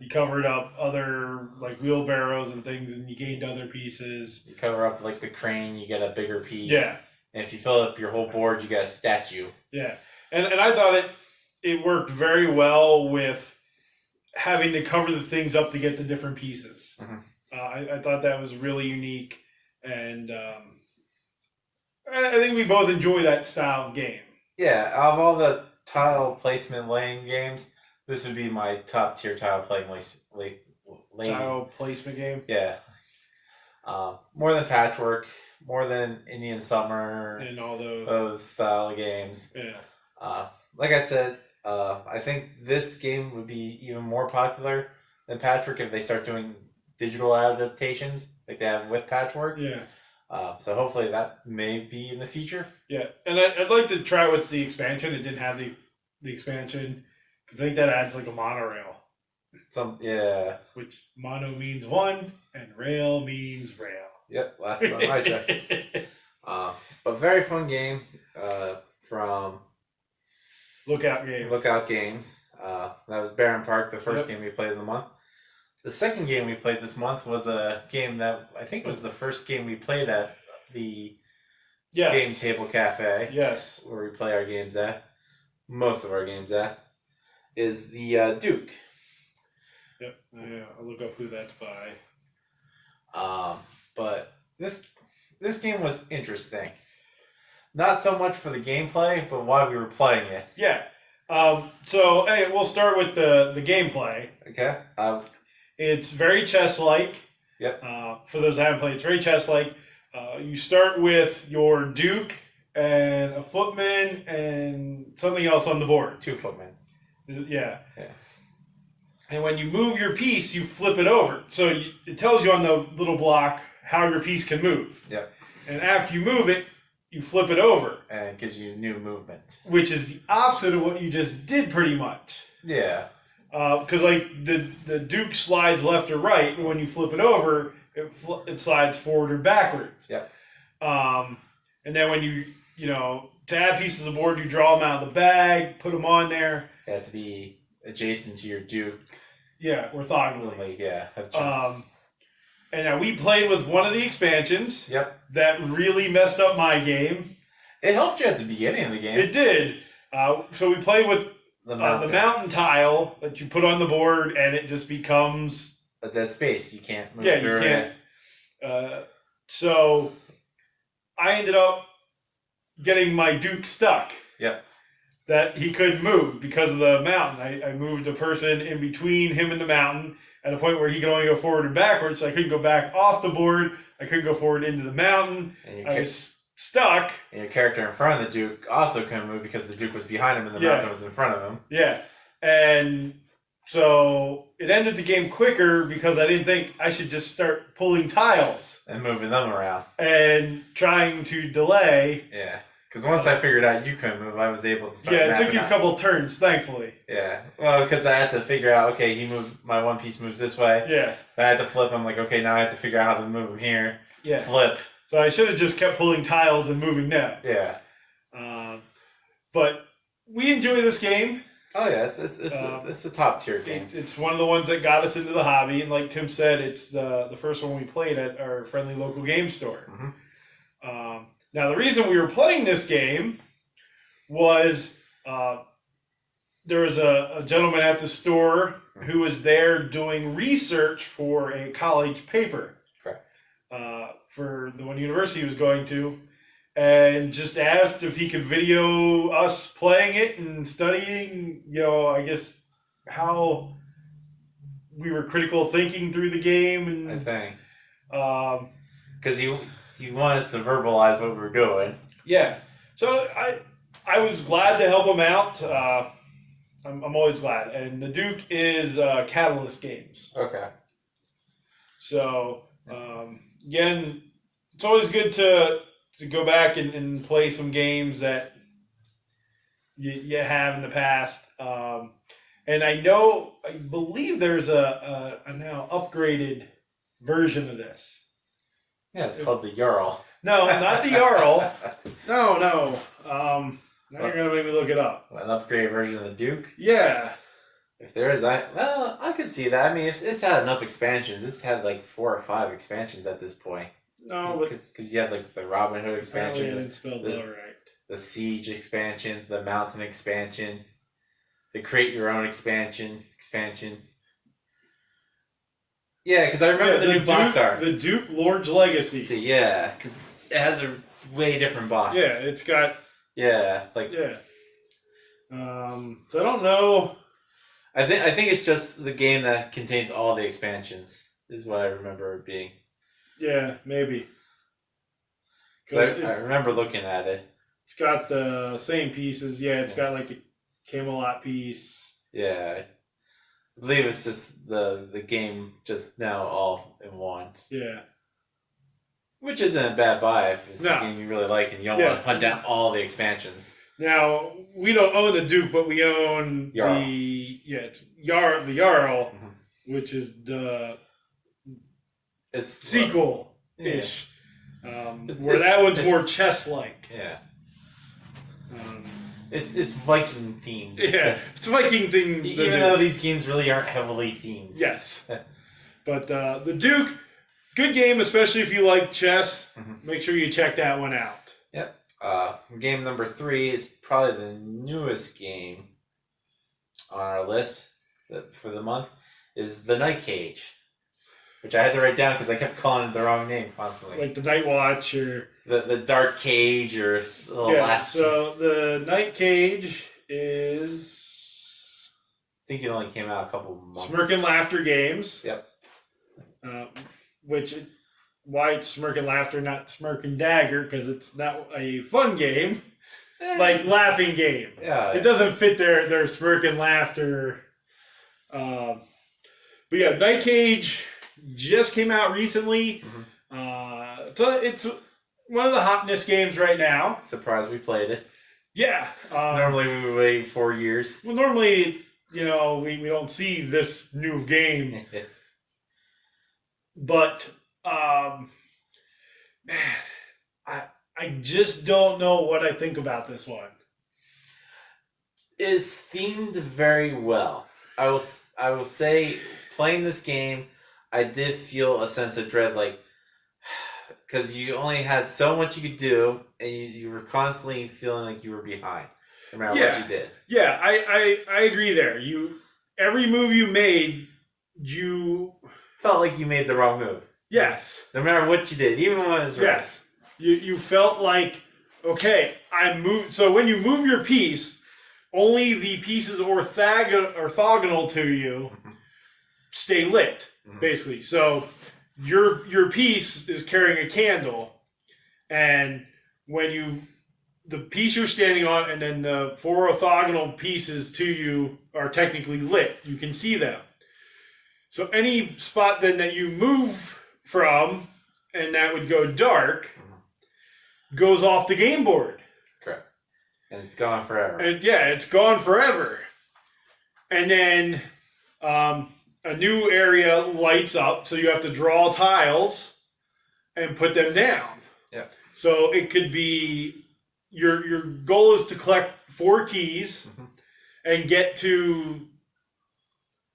You covered up other like wheelbarrows and things, and you gained other pieces. You cover up like the crane, you get a bigger piece. Yeah. And if you fill up your whole board, you get a statue. Yeah, and I thought it worked very well with having to cover the things up to get the different pieces. I thought that was really unique, and I think we both enjoy that style of game. Yeah, out of all the tile placement laying games, this would be my top tier tile playing Tile placement game. Yeah. More than Patchwork, more than Indian Summer, and all those style of games. Yeah. Like I said, I think this game would be even more popular than Patchwork if they start doing digital adaptations like they have with Patchwork. Yeah. So hopefully that may be in the future. Yeah, and I'd like to try with the expansion. It didn't have the expansion because I think that adds like a monorail. Yeah. Which mono means 1 and rail means rail. Yep, last time I checked. But very fun game from Lookout Games. That was Barren Park, the first game we played of the month. The second game we played this month was a game that I think was the first game we played at the Game Table Cafe. Yes. Where we play our games at. Most of our games at. Is the Duke. Yep. Yeah, I'll look up who that's by. But this game was interesting. Not so much for the gameplay, but while we were playing it. Yeah. So hey, we'll start with the gameplay. Okay. It's very chess-like. Yep. For those that haven't played, it's very chess-like. You start with your Duke and a footman and something else on the board. 2 footmen. Yeah. Yeah. And when you move your piece, you flip it over. So it tells you on the little block how your piece can move. Yep. And after you move it, you flip it over. And it gives you new movement. Which is the opposite of what you just did pretty much. Yeah. Because like the Duke slides left or right, but when you flip it over, it slides forward or backwards. Yep. And then when you to add pieces of board, you draw them out of the bag, put them on there. They have to be adjacent to your Duke. Yeah, orthogonally. Like, yeah, that's true. And now we played with one of the expansions. Yep. That really messed up my game. It helped you at the beginning of the game. It did. So we played with the mountain tile that you put on the board, and it just becomes a dead space. You can't move through you can't. So I ended up getting my Duke stuck. Yep. That he couldn't move because of the mountain. I moved a person in between him and the mountain at a point where he could only go forward and backwards, so I couldn't go back off the board. I couldn't go forward into the mountain. I was stuck. And your character in front of the Duke also couldn't move because the Duke was behind him and the mountain was in front of him. Yeah. And So it ended the game quicker because I didn't think I should just start pulling tiles and moving them around and trying to delay. Yeah. Because once I figured out you couldn't move, I was able to start. Yeah, it took you a couple turns, thankfully. Yeah. Well, because I had to figure out, okay, my one piece moves this way. Yeah. Then I had to flip. I'm like, okay, now I have to figure out how to move him here. Yeah. Flip. So I should have just kept pulling tiles and moving them. Yeah. But we enjoy this game. Oh yeah, it's a top tier game. It's one of the ones that got us into the hobby, and like Tim said, it's the first one we played at our friendly local game store. Mm-hmm. Now the reason we were playing this game was there was a gentleman at the store who was there doing research for a college paper. Correct. For the one university he was going to. And just asked if he could video us playing it and studying, I guess, how we were critical thinking through the game. And I think. Because he wanted us to verbalize what we were doing. Yeah. So I was glad to help him out. I'm always glad. And the Duke is Catalyst Games. Okay. So, again, it's always good to go back and play some games that you have in the past. And I believe there's a now upgraded version of this. Yeah, it's called the Jarl. No, not the Jarl. No. Now you're going to make me look it up. An upgraded version of the Duke? Yeah. If there is, I could see that. I mean, it's had enough expansions. It's had like 4 or 5 expansions at this point. No, but because you had like the Robin Hood expansion, I didn't spell that right. The Siege expansion, the Mountain expansion, the Create Your Own expansion. Yeah, because I remember the new box art. The Duke Lord's Legacy. See, yeah, because it has a way different box. Yeah, it's got. Yeah, like. Yeah. So I don't know. I think it's just the game that contains all the expansions. Is what I remember it being. Yeah, maybe. Cause I remember looking at it. It's got the same pieces. Yeah, it's got like the Camelot piece. Yeah. I believe it's just the game just now all in one. Yeah. Which isn't a bad buy if it's a game you really like and you don't want to hunt down all the expansions. Now, we don't own the Duke, but we own Jarl. It's the Jarl, which is the sequel-ish. Where that one's more chess-like. Yeah. It's Viking themed. Yeah, it's Viking themed. Even though these games really aren't heavily themed. Yes. But the Duke, good game, especially if you like chess. Make sure you check that one out. Yep. Game number 3 is probably the newest game on our list for the month, is the Night Cage. Which I had to write down because I kept calling it the wrong name constantly. Like the Night Watch or... The Dark Cage or the last... So the Night Cage is... I think it only came out a couple months. Smirk and Laughter Games. Yep. Why it's Smirk and Laughter, not Smirk and Dagger, because it's not a fun game. Like laughing game. Yeah. It doesn't fit their Smirk and Laughter. But yeah, Night Cage... just came out recently. It's one of the hotness games right now. Surprised we played it. Yeah. Normally we would wait 4 years. Well, normally, we don't see this new game. But, man, I just don't know what I think about this one. It is themed very well. I will say, playing this game, I did feel a sense of dread, like, because you only had so much you could do, and you were constantly feeling like you were behind, no matter what you did. Yeah, I agree there. Every move you made, you felt like you made the wrong move. Yes. No matter what you did, even when it was right. Yes. You felt like, okay, I moved. So when you move your piece, only the pieces orthogonal to you stay lit. Basically, so your piece is carrying a candle, and when you the piece you're standing on, and then the 4 orthogonal pieces to you are technically lit. You can see them. So any spot then that you move from, and that would go dark, goes off the game board. Correct. And it's gone forever. And yeah, it's gone forever. And then a new area lights up, so you have to draw tiles and put them down. Yeah. So it could be your goal is to collect 4 keys and get to,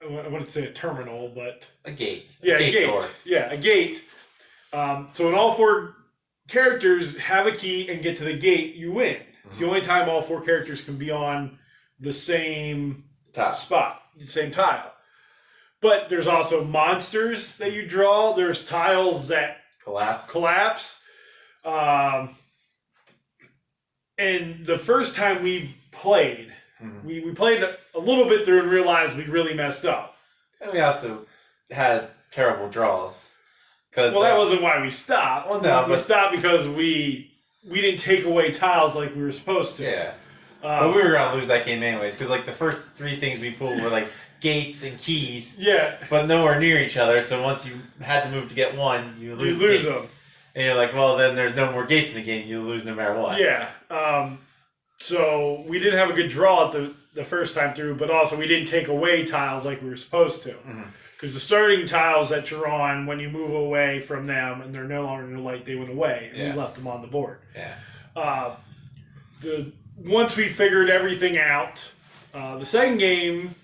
I wouldn't say a terminal, but a gate. Yeah, a gate. Door. Yeah, a gate. So when all 4 characters have a key and get to the gate, you win. It's the only time all 4 characters can be on the same spot, the same tile. But there's also monsters that you draw. There's tiles that collapse. And the first time we played, we played a little bit through and realized we really messed up. And we also had terrible draws. Well, that wasn't why we stopped. Well, no, we stopped because we didn't take away tiles like we were supposed to. Yeah. But we were going to lose that game anyways, because like the first 3 things we pulled were like gates and keys. Yeah. But nowhere near each other, so once you had to move to get one, you lose them. And you're like, well, then there's no more gates in the game. You lose no matter what. Yeah. So we didn't have a good draw at the first time through, but also we didn't take away tiles like we were supposed to. Because the starting tiles that you're on, when you move away from them and they're no longer in the light, they went away. And we left them on the board. Yeah. Once we figured everything out, the second game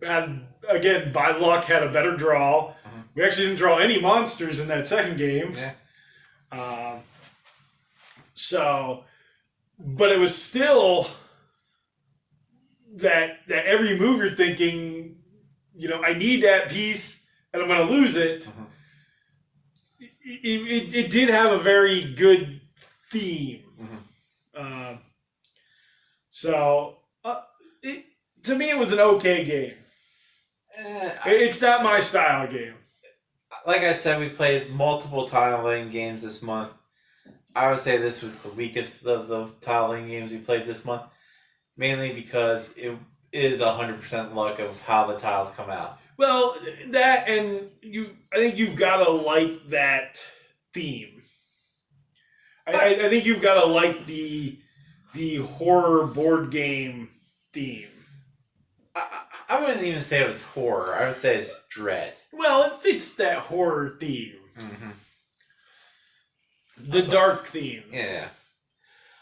had, again, by luck, had a better draw. We actually didn't draw any monsters in that second game. Yeah. But it was still that every move you're thinking, I need that piece and I'm going to lose it. It did have a very good theme. To me, it was an okay game. It's not my style game. Like I said, we played multiple tile-laying games this month. I would say this was the weakest of the tile-laying games we played this month. Mainly because it is 100% luck of how the tiles come out. Well, that and I think you've got to like that theme. I think you've got to like the horror board game theme. I wouldn't even say it was horror. I would say it's dread. Well, it fits that horror theme. The dark theme. Yeah.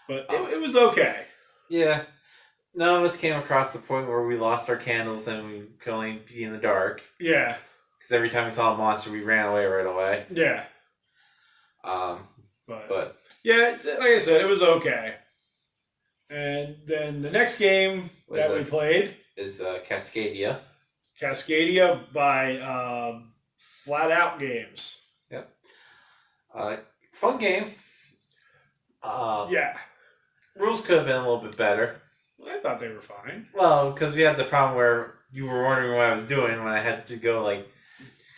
But it was okay. Yeah. None of us came across the point where we lost our candles and we could only be in the dark. Yeah. Because every time we saw a monster, we ran away right away. Yeah. But yeah, like I said, it was okay. And then the next game that we played is Cascadia. Cascadia by Flat Out Games. Yep. Fun game. Yeah. Rules could have been a little bit better. I thought they were fine. Well, because we had the problem where you were wondering what I was doing when I had to go like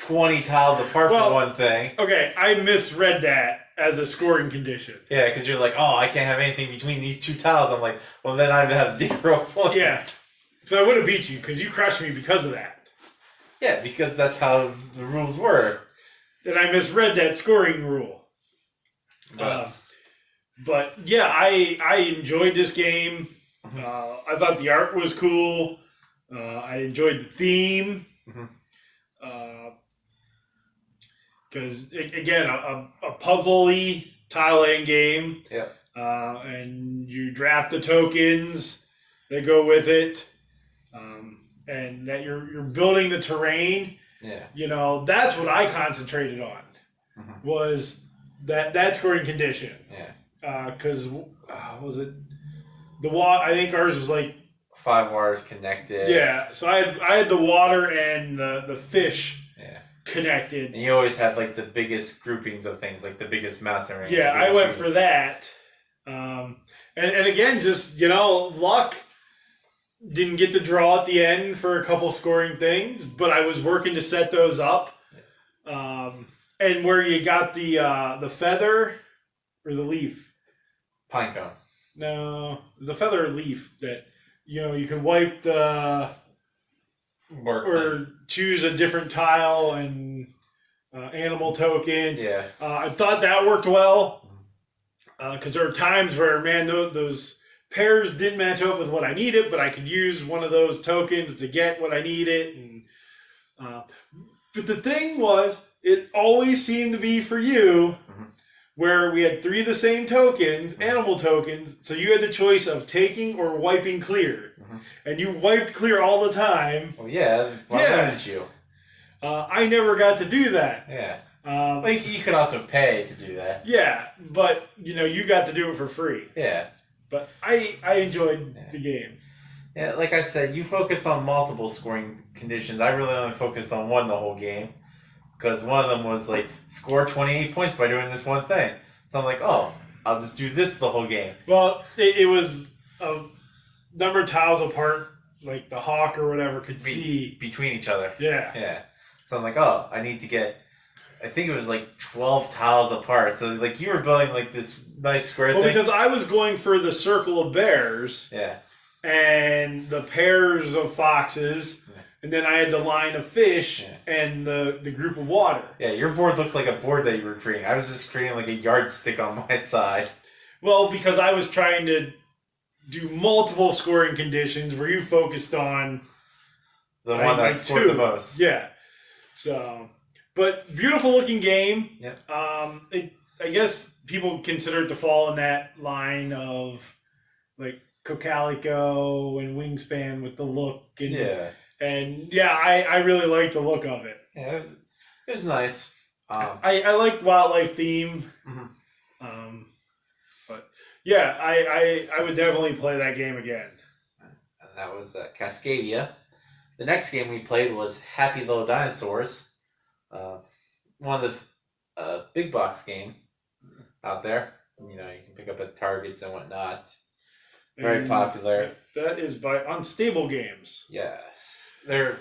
20 tiles apart from one thing. Okay, I misread that as a scoring condition. Yeah, because you're like, oh, I can't have anything between these 2 tiles. I'm like, well, then I have 0 points. Yeah. So I would have beat you because you crushed me because of that. Yeah, because that's how the rules were. And I misread that scoring rule. But yeah, I enjoyed this game. I thought the art was cool. I enjoyed the theme. Because, again, a puzzle-y tile-laying game. Yeah. And you draft the tokens that go with it. And that you're building the terrain. Yeah. That's what I concentrated on. Was that scoring condition. Yeah. Because, was it... I think ours was like 5 wires connected. Yeah, so I had the water and the fish connected. And you always had like the biggest groupings of things, like the biggest mountain range. Yeah, I went for that. And again, just luck. Didn't get the draw at the end for a couple scoring things, but I was working to set those up. And where you got the feather or the leaf. Pinecone. No, there's a feather leaf that you can wipe the or choose a different tile and animal token. Yeah. I thought that worked well because there are times where those pairs didn't match up with what I needed, but I could use one of those tokens to get what I needed. And but the thing was, it always seemed to be for you. Where we had 3 of the same tokens, animal tokens, so you had the choice of taking or wiping clear. And you wiped clear all the time. Well, yeah, why wouldn't you? I never got to do that. Yeah. Well, you could also pay to do that. Yeah, but, you got to do it for free. Yeah. But I enjoyed the game. Yeah, like I said, you focus on multiple scoring conditions. I really only focused on one the whole game. Because one of them was like, score 28 points by doing this one thing. So I'm like, oh, I'll just do this the whole game. Well, it was a number of tiles apart, like the hawk or whatever could see. Between each other. Yeah. Yeah. So I'm like, oh, I need to get, I think it was like 12 tiles apart. So like you were building like this nice square thing. Well, because I was going for the circle of bears. Yeah. And the pairs of foxes. And then I had the line of fish and the group of water. Yeah, your board looked like a board that you were creating. I was just creating like a yardstick on my side. Well, because I was trying to do multiple scoring conditions where you focused on the one that scored the most. Yeah. So, but beautiful looking game. Yep. I guess people consider it to fall in that line of like Cocalico and Wingspan with the look and And I really liked the look of it. Yeah, it was nice. I like wildlife theme. But yeah, I would definitely play that game again. And that was Cascadia. The next game we played was Happy Little Dinosaurs. One of the big box game out there. You can pick up at Targets and whatnot. Very popular. That is by Unstable Games. Yes. They're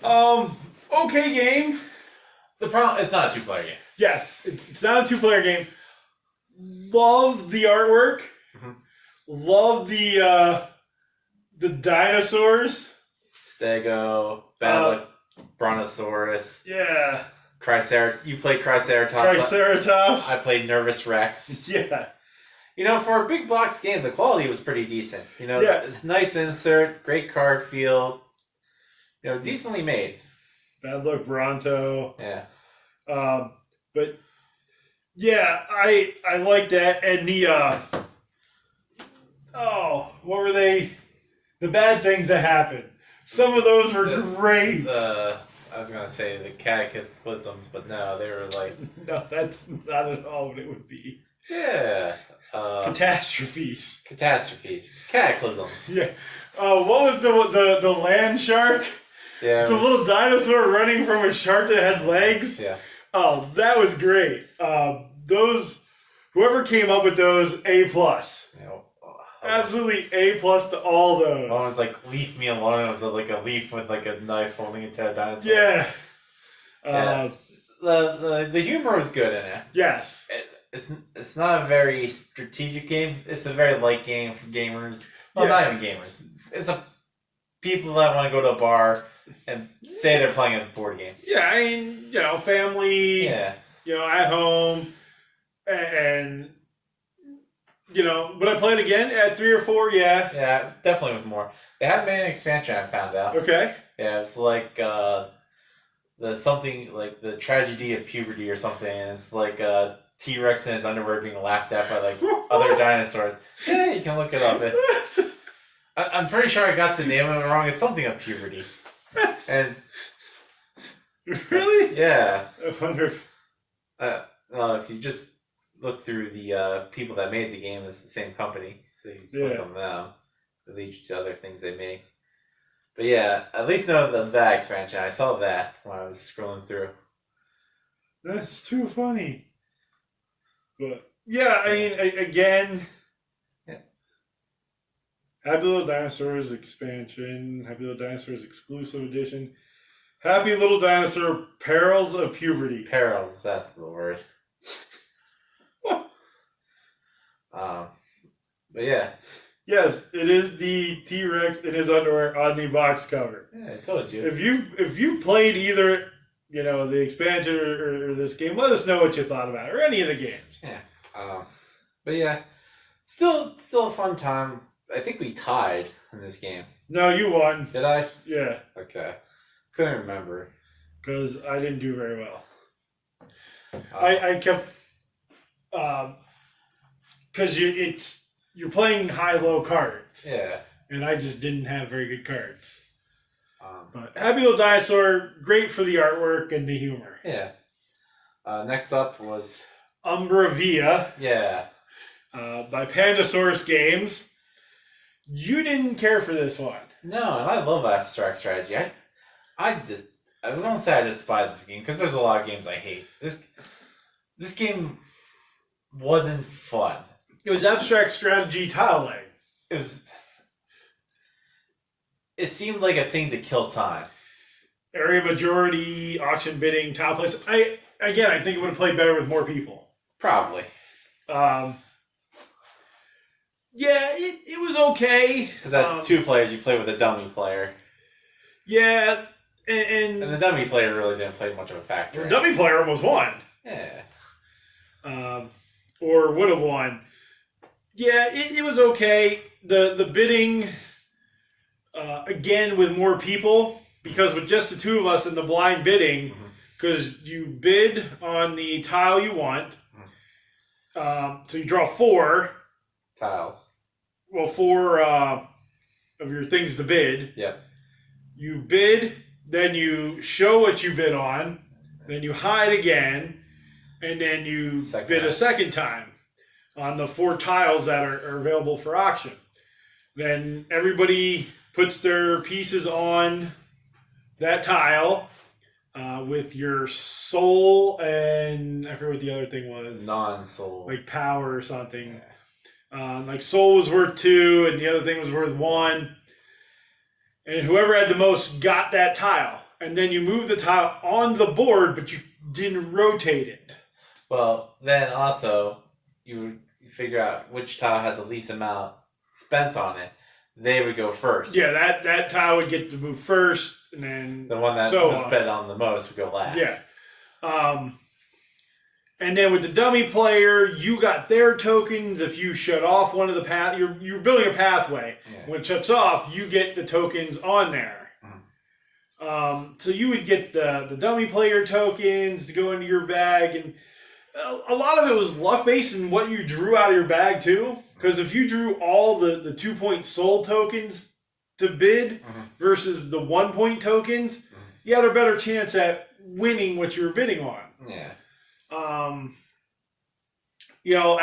okay game. The problem it's not a 2-player game. Yes, it's not a 2-player game. Love the artwork. Love the dinosaurs. Stego, Bad Brontosaurus. Yeah. You played Triceratops. Triceratops. I played Nervous Rex. Yeah. For a big box game, the quality was pretty decent. Nice insert, great card field. Decently made. Bad Luck Bronto. Yeah. But yeah, I like that. And the what were they? The bad things that happened. Some of those were great. I was gonna say the cataclysms, but no, they were like no, that's not at all what it would be. Yeah. Catastrophes. Cataclysms. Yeah. What was the land shark? Yeah. It's a little dinosaur running from a shark that had legs. Yeah. Oh, that was great. Whoever came up with those, A+. Absolutely A+ to all those. One was like "Leave me alone." It was like a leaf with like a knife holding into a dinosaur. Yeah. The humor was good in it. Yes. It's not a very strategic game. It's a very light game for gamers. Well, not even gamers. It's people that want to go to a bar and say they're playing a board game. Yeah, I mean, family. Yeah. At home, and would I play it again at 3 or 4? Yeah. Yeah, definitely with more. They haven't made an expansion. I found out. Okay. Yeah, it's like something like the tragedy of puberty or something. And it's like T-Rex in his underwear being laughed at by like other dinosaurs. Yeah, you can look it up. I'm pretty sure I got the name of it wrong. It's something of puberty. And really? Yeah. I wonder if... if you just look through the people that made the game, it's the same company. So you click on them. It leads you to other things they make. But yeah, at least know that expansion. I saw that when I was scrolling through. That's too funny. But yeah, I mean, again, Happy Little Dinosaurs expansion, Happy Little Dinosaurs exclusive edition, Happy Little Dinosaur Perils of Puberty. Perils, that's the word. But yeah. Yes, it is the T-Rex in his underwear on the box cover. Yeah, I told you. If you played either, the expansion or this game, let us know what you thought about it, or any of the games. Yeah. But yeah, still a fun time. I think we tied in this game. No, you won. Did I? Yeah. Okay. Couldn't remember. Because I didn't do very well. I kept... Because you're playing high-low cards. Yeah. And I just didn't have very good cards. But Happy Little Dinosaur, great for the artwork and the humor. Yeah. Next up was... Umbravia. Yeah. By Pandasaurus Games. You didn't care for this one. No, and I love abstract strategy. I don't say I despise this game because there's a lot of games I hate. This game wasn't fun. It was abstract strategy tile laying. It seemed like a thing to kill time. Area majority, auction bidding, tile place. I think it would have played better with more people. Probably. Yeah, it was okay. Because at 2 players, you play with a dummy player. Yeah, and the dummy player really didn't play much of a factor. The dummy player almost won. Yeah. Or would have won. Yeah, it was okay. The bidding, again, with more people, because with just the 2 of us in the blind bidding, because you bid on the tile you want, so you draw 4 tiles. Well, 4 of your things to bid. Yep. You bid, then you show what you bid on, then you hide again, and then you bid a second time on the 4 tiles that are available for auction. Then everybody puts their pieces on that tile with your soul and I forget what the other thing was. Non-soul. Like power or something. Yeah. Like soul was worth 2 and the other thing was worth 1. And whoever had the most got that tile. And then you move the tile on the board, but you didn't rotate it. Well, then also, you figure out which tile had the least amount spent on it. They would go first. Yeah, that tile would get to move first, and then the one that was spent on the most would go last. Yeah. And then with the dummy player, you got their tokens. If you shut off one of the path, you're building a pathway. Yeah. When it shuts off, you get the tokens on there. So you would get the dummy player tokens to go into your bag, and a lot of it was luck based in what you drew out of your bag too. Because if you drew all the 2-point soul tokens to bid versus the 1-point tokens, you had a better chance at winning what you were bidding on. Yeah.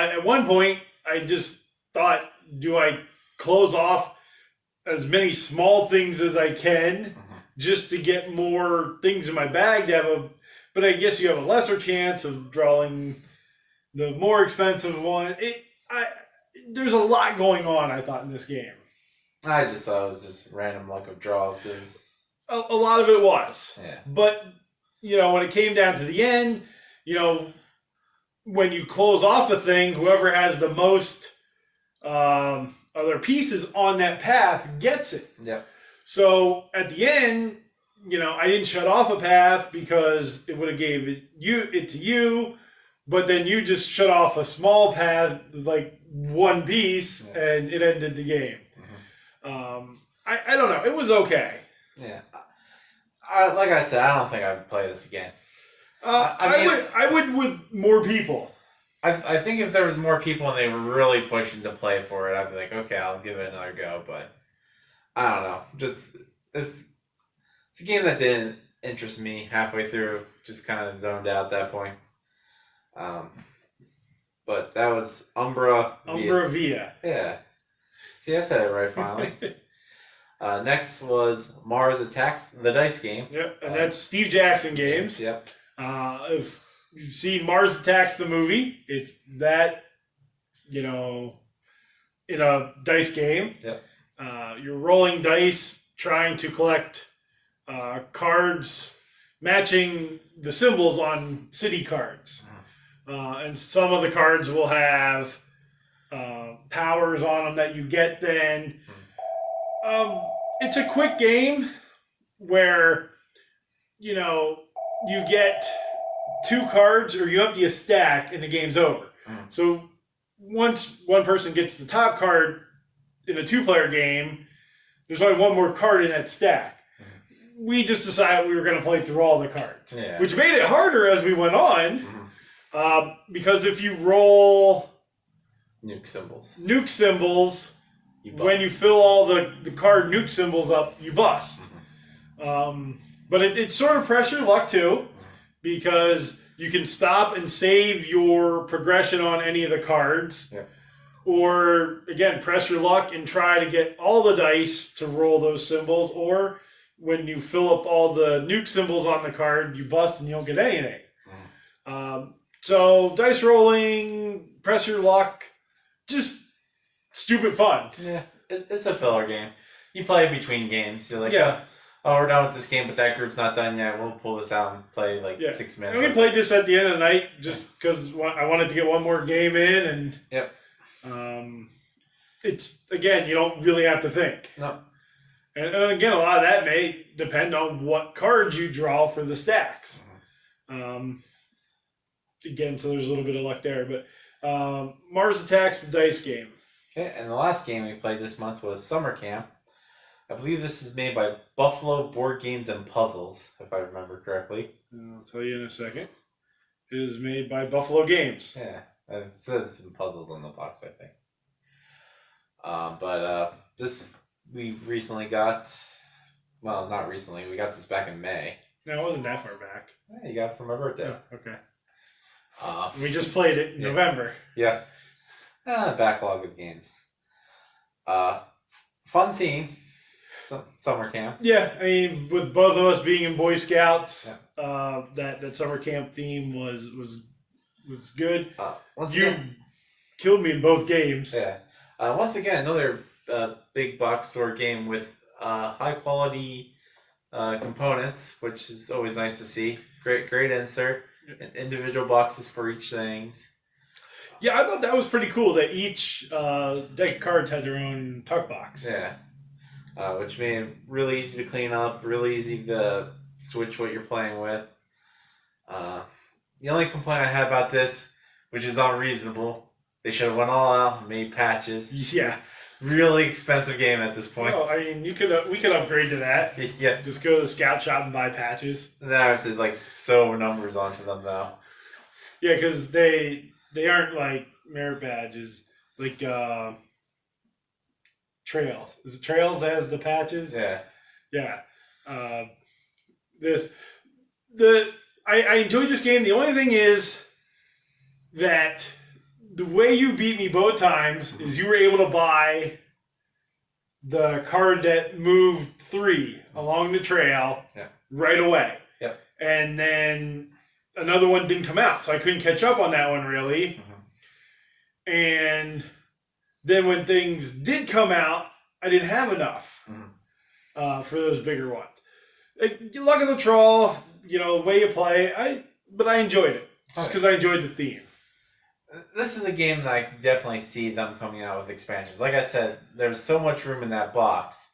At one point, I just thought, do I close off as many small things as I can just to get more things in my bag to have but I guess you have a lesser chance of drawing the more expensive one. There's a lot going on, I thought, in this game. I just thought it was just random luck of draws. A lot of it was. Yeah. But, when it came down to the end, when you close off a thing, whoever has the most other pieces on that path gets it. Yep. So at the end, I didn't shut off a path because it would have gave it to you, but then you just shut off a small path, like 1 piece, and it ended the game. I don't know. It was okay. Yeah. Like I said, I don't think I would play this again. I would with more people. I think if there was more people and they were really pushing to play for it, I'd be like, okay, I'll give it another go. But I don't know. Just it's a game that didn't interest me halfway through. Just kind of zoned out at that point. But that was Umbravia. Yeah. See, I said it right finally. Next was Mars Attacks, the dice game. Yep, and that's Steve Jackson Games. Yep. If you've seen Mars Attacks the movie, it's that, in a dice game. Yep. You're rolling dice, trying to collect cards matching the symbols on city cards. And some of the cards will have powers on them that you get then. It's a quick game where, you get 2 cards or you empty a stack and the game's over. So once one person gets the top card in a 2-player game, there's only one more card in that stack. We just decided we were going to play through all the cards, which made it harder as we went on, because if you roll nuke symbols, when you fill all the card nuke symbols up, you bust. But it's sort of press your luck too, because you can stop and save your progression on any of the cards. Or, again, press your luck and try to get all the dice to roll those symbols. Or when you fill up all the nuke symbols on the card, you bust and you don't get anything. So, dice rolling, press your luck, just stupid fun. Yeah, it's a filler game. You play between games. You're like, oh, we're done with this game, but that group's not done yet. We'll pull this out and play 6 minutes. And we played this at the end of the night just because I wanted to get one more game in. And it's, again, you don't really have to think. No. And again, a lot of that may depend on what cards you draw for the stacks. Again, so there's a little bit of luck there. But Mars Attacks, the dice game. Okay, and the last game we played this month was Summer Camp. I believe this is made by Buffalo Board Games and Puzzles, if I remember correctly. I'll tell you in a second. It is made by Buffalo Games. Yeah, it says the puzzles on the box, I think. But this we recently got. Well, not recently. We got this back in May. No, it wasn't that far back. Yeah, you got it for my birthday. Oh, okay. We just played it in November. Yeah. Backlog of games. Fun theme. Summer camp. Yeah, I mean, with both of us being in Boy Scouts, that summer camp theme was good. Once you again, killed me in both games. Yeah. Once again, another big box store game with high quality components, which is always nice to see. Great insert. Individual boxes for each things. Yeah, I thought that was pretty cool that each deck of cards had their own tuck box. Yeah. Which made it really easy to clean up, really easy to switch what you're playing with. The only complaint I had about this, which is unreasonable, they should have went all out and made patches. Yeah. Really expensive game at this point. Well, I mean, we could upgrade to that. Yeah. Just go to the scout shop and buy patches. And then I have to sew numbers onto them now. Yeah, because they aren't like merit badges, like Trails. Is it Trails as the patches? Yeah. Yeah. I enjoyed this game. The only thing is that the way you beat me both times is you were able to buy the card that moved 3 along the trail right away. Yep. And then another one didn't come out, so I couldn't catch up on that one really. And then when things did come out, I didn't have enough for those bigger ones. Luck of the draw, the way you play. But I enjoyed it just because I enjoyed the theme. This is a game that I can definitely see them coming out with expansions. Like I said, there's so much room in that box.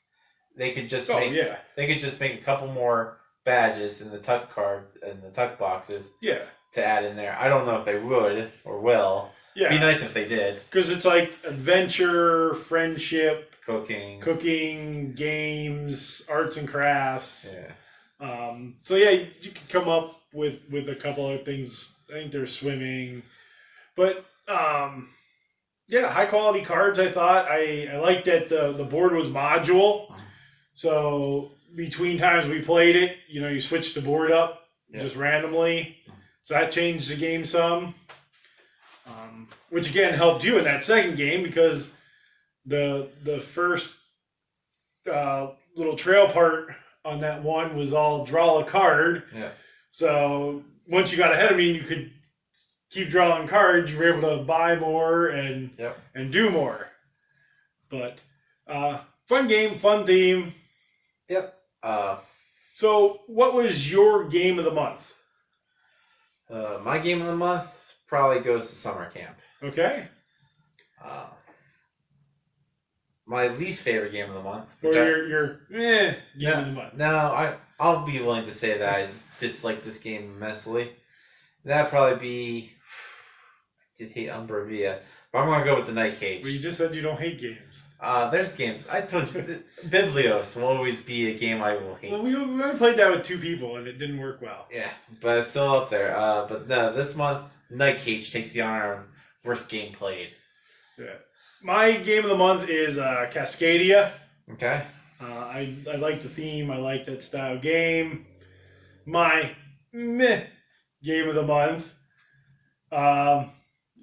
They could just make a couple more badges in the tuck card and the tuck boxes. Yeah. To add in there. I don't know if they would or will. Yeah. It'd be nice if they did. Because it's like adventure, friendship, cooking, games, arts and crafts. Yeah. So you could come up with a couple of things. I think there's swimming. But, high quality cards, I thought. I liked that the board was modular. So, between times we played it, you switched the board up just randomly. So, that changed the game some. Which, again, helped you in that second game because the first little trail part on that one was all draw a card. Yeah. So, once you got ahead of me, you could keep drawing cards, you were able to buy more and do more. But fun game, fun theme. Yep. So what was your game of the month? My game of the month probably goes to Summer Camp. Okay. my least favorite game of the month. Or your game of the month. No, I'll be willing to say that I dislike this game immensely. That'd probably be. I did hate Umbravia, but I'm gonna go with the Night Cage. Well, you just said you don't hate games. There's games. I told you, Biblios will always be a game I will hate. Well, we only played that with 2 people, and it didn't work well. Yeah, but it's still up there. But no, this month, Night Cage takes the honor of worst game played. Yeah. My game of the month is Cascadia. Okay. I like the theme. I like that style game. My meh game of the month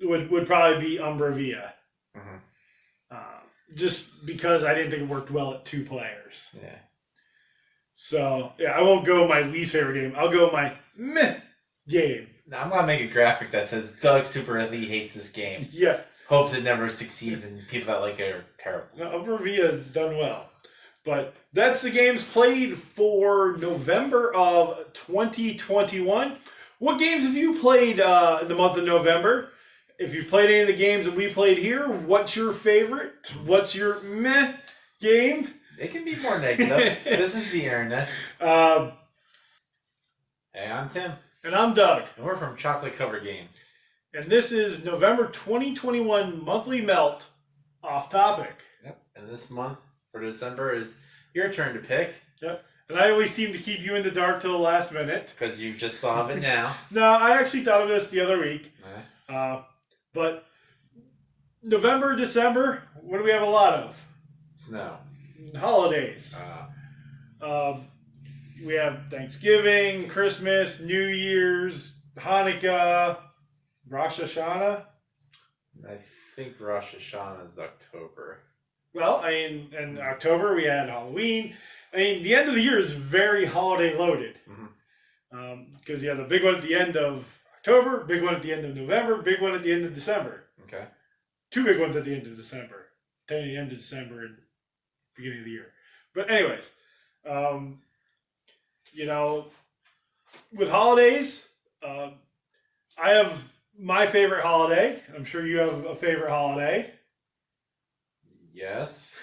would probably be Umbravia. Mm-hmm. Just because I didn't think it worked well at 2 players. Yeah. So, yeah, I won't go my least favorite game. I'll go my meh game. Now, I'm gonna make a graphic that says Doug secretly hates this game. Yeah. Hopes it never succeeds, and people that like it are terrible. No, Umbravia done well. But that's the games played for November of 2021. What games have you played in the month of November? If you've played any of the games that we played here, what's your favorite? What's your meh game? It can be more negative. This is the internet. Hey, I'm Tim. And I'm Doug. And we're from Chocolate Cover Games. And this is November 2021 Monthly Melt Off Topic. Yep. And this month for December is your turn to pick. Yep. And I always seem to keep you in the dark till the last minute. Because you just thought of it now. No, I actually thought of this the other week. But November, December, what do we have a lot of? Snow. Holidays. We have Thanksgiving, Christmas, New Year's, Hanukkah, Rosh Hashanah. I think Rosh Hashanah is October. Well, I mean, in October we had Halloween. I mean, the end of the year is very holiday loaded. Because you have the big one at the end of October, big one at the end of November, big one at the end of December. Okay. 2 big ones at the end of December. The end of December and beginning of the year. But anyways, with holidays, I have my favorite holiday. I'm sure you have a favorite holiday. Yes.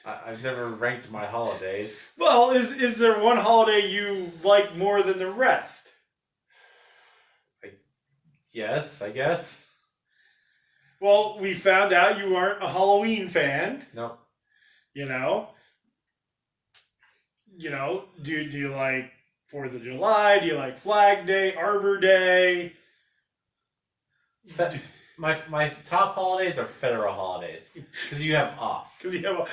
I've never ranked my holidays. Well, is there one holiday you like more than the rest? Yes, I guess. Well, we found out you aren't a Halloween fan. No. Do you like 4th of July? Do you like Flag Day, Arbor Day? My top holidays are federal holidays because you have off. Because you have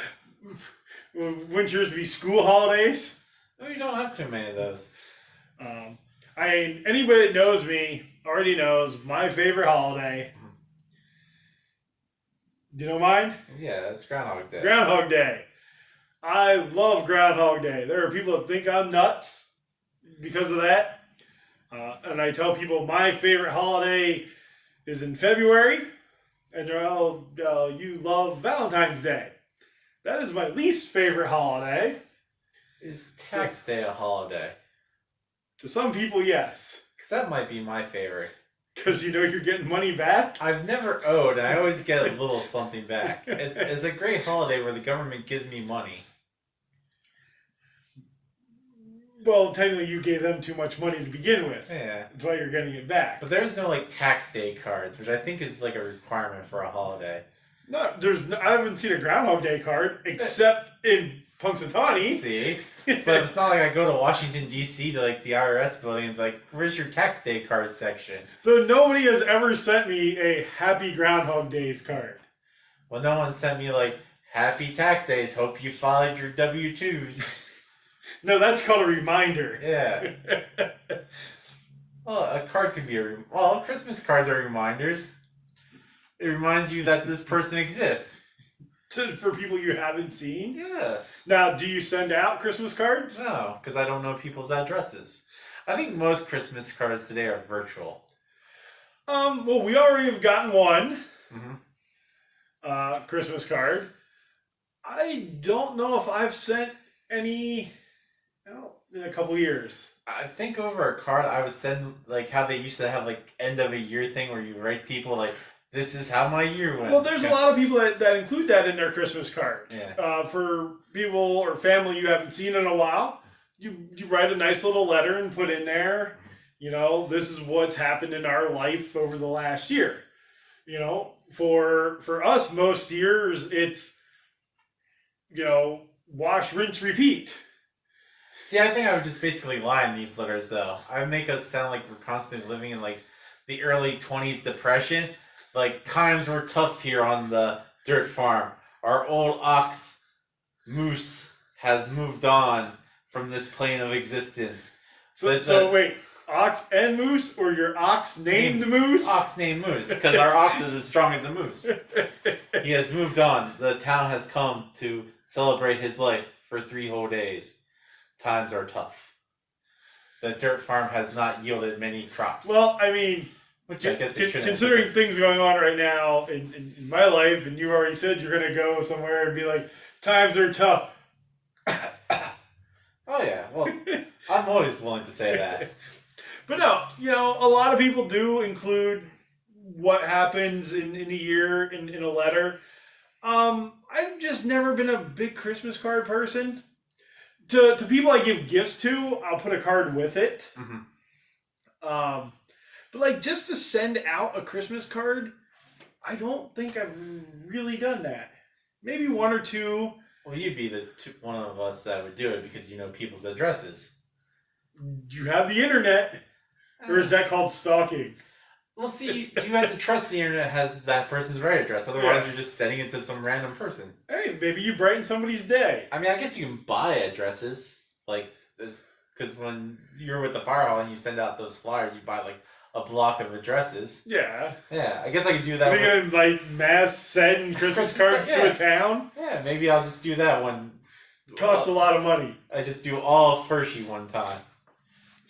wouldn't yours be school holidays? No, you don't have too many of those. Anybody that knows me already knows my favorite holiday. Do you know mine? Yeah, that's Groundhog Day. Groundhog Day. I love Groundhog Day. There are people that think I'm nuts because of that. And I tell people my favorite holiday is in February. And they're all, you love Valentine's Day. That is my least favorite holiday. Is Tax Day a holiday? To some people, yes. Because that might be my favorite. Because you're getting money back? I've never owed, and I always get a little something back. It's a great holiday where the government gives me money. Well, technically you gave them too much money to begin with. Yeah. That's why you're getting it back. But there's no, Tax Day cards, which I think is, a requirement for a holiday. No, I haven't seen a Groundhog Day card, except in Punxsutawney. See? But it's not like I go to Washington, D.C. to, the IRS building and be like, where's your Tax Day card section? So nobody has ever sent me a Happy Groundhog Days card. Well, no one sent me, Happy Tax Days, hope you filed your W-2s. No, that's called a reminder. Yeah. Well, a card could be Christmas cards are reminders. It reminds you that this person exists. For people you haven't seen? Yes. Now, do you send out Christmas cards? No, because I don't know people's addresses. I think most Christmas cards today are virtual. Well, we already have gotten one. Mm-hmm. Christmas card. I don't know if I've sent any in a couple years. I think over a card I would send how they used to have end of a year thing where you write people This is how my year went. Well, there's a lot of people that include that in their Christmas card. Yeah. For people or family you haven't seen in a while, you write a nice little letter and put in there, this is what's happened in our life over the last year. For us, most years, it's, wash, rinse, repeat. See, I think I would just basically lie in these letters, though. I would make us sound like we're constantly living in, like, the early 20s depression. Like, times were tough here on the dirt farm. Our old ox, Moose, has moved on from this plane of existence. So wait, ox and moose, or your ox named Moose? Ox named Moose, because our ox is as strong as a moose. He has moved on. The town has come to celebrate his life for 3 whole days. Times are tough. The dirt farm has not yielded many crops. Well, I mean, which I guess considering things going on right now in my life, and you already said you're going to go somewhere and be like, times are tough. Oh, yeah. Well, I'm always willing to say that. But no, a lot of people do include what happens in a year in a letter. I've just never been a big Christmas card person. To people I give gifts to, I'll put a card with it. Mm-hmm. But like just to send out a Christmas card, I don't think I've really done that. Maybe 1 or 2. Well, you'd be one of us that would do it because you know people's addresses. You have the internet, or is that called stalking? Well, see, you have to trust the internet has that person's right address. Otherwise, you're just sending it to some random person. Hey, maybe you brighten somebody's day. I mean, I guess you can buy addresses. Like, because when you're with the fire hall and you send out those flyers, you buy, like, a block of addresses. Yeah. Yeah, I guess I could do that. Are you going to, like, mass send Christmas cards to a town? Yeah, maybe I'll just do that one. Cost a lot of money. I just do all of Hershey one time.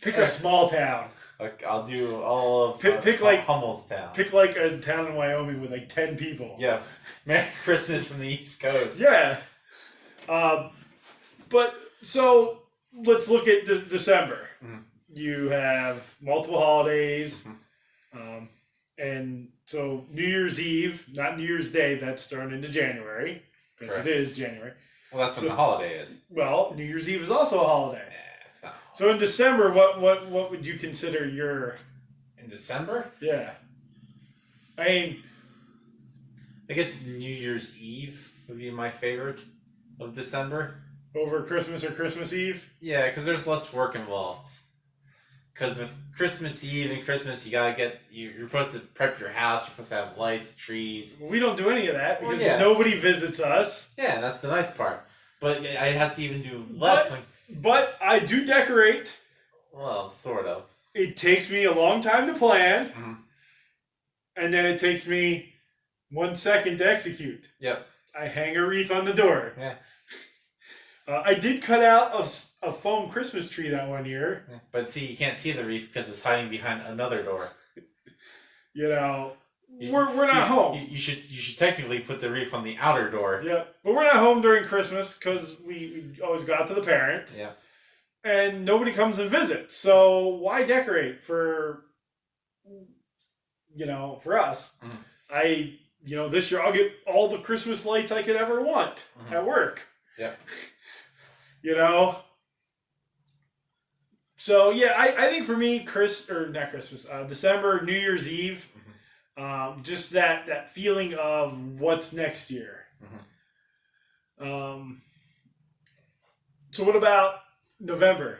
Pick a small town. Like, I'll do all of pick like Hummelstown. Pick like a town in Wyoming with like 10 people. Yeah, Merry Christmas from the East Coast. Yeah, but so let's look at December. Mm-hmm. You have multiple holidays, Mm-hmm. And so New Year's Eve, not New Year's Day. That's starting into January because it is January. Well, that's when the holiday is. Well, New Year's Eve is also a holiday. So in December, what would you consider your... In December? Yeah. I guess New Year's Eve would be my favorite of December. Over Christmas or Christmas Eve? Yeah, because there's less work involved. Because with Christmas Eve and Christmas, you're supposed to prep your house, you're supposed to have lights, trees. Well, we don't do any of that because nobody visits us. Yeah, that's the nice part. But I have to even do less. But I do decorate. Well, sort of. It takes me a long time to plan. Mm-hmm. And then it takes me 1 second to execute. Yep. I hang a wreath on the door. Yeah. I did cut out a foam Christmas tree that one year. Yeah. But see, you can't see the wreath because it's hiding behind another door. We're not home. You should technically put the wreath on the outer door. Yeah, but we're not home during Christmas because we always go out to the parents. Yeah. And nobody comes and visits. So why decorate for us? Mm. This year I'll get all the Christmas lights I could ever want at work. Yeah. So yeah, I think for me, December, New Year's Eve, just that feeling of what's next year. Mm-hmm. So what about November?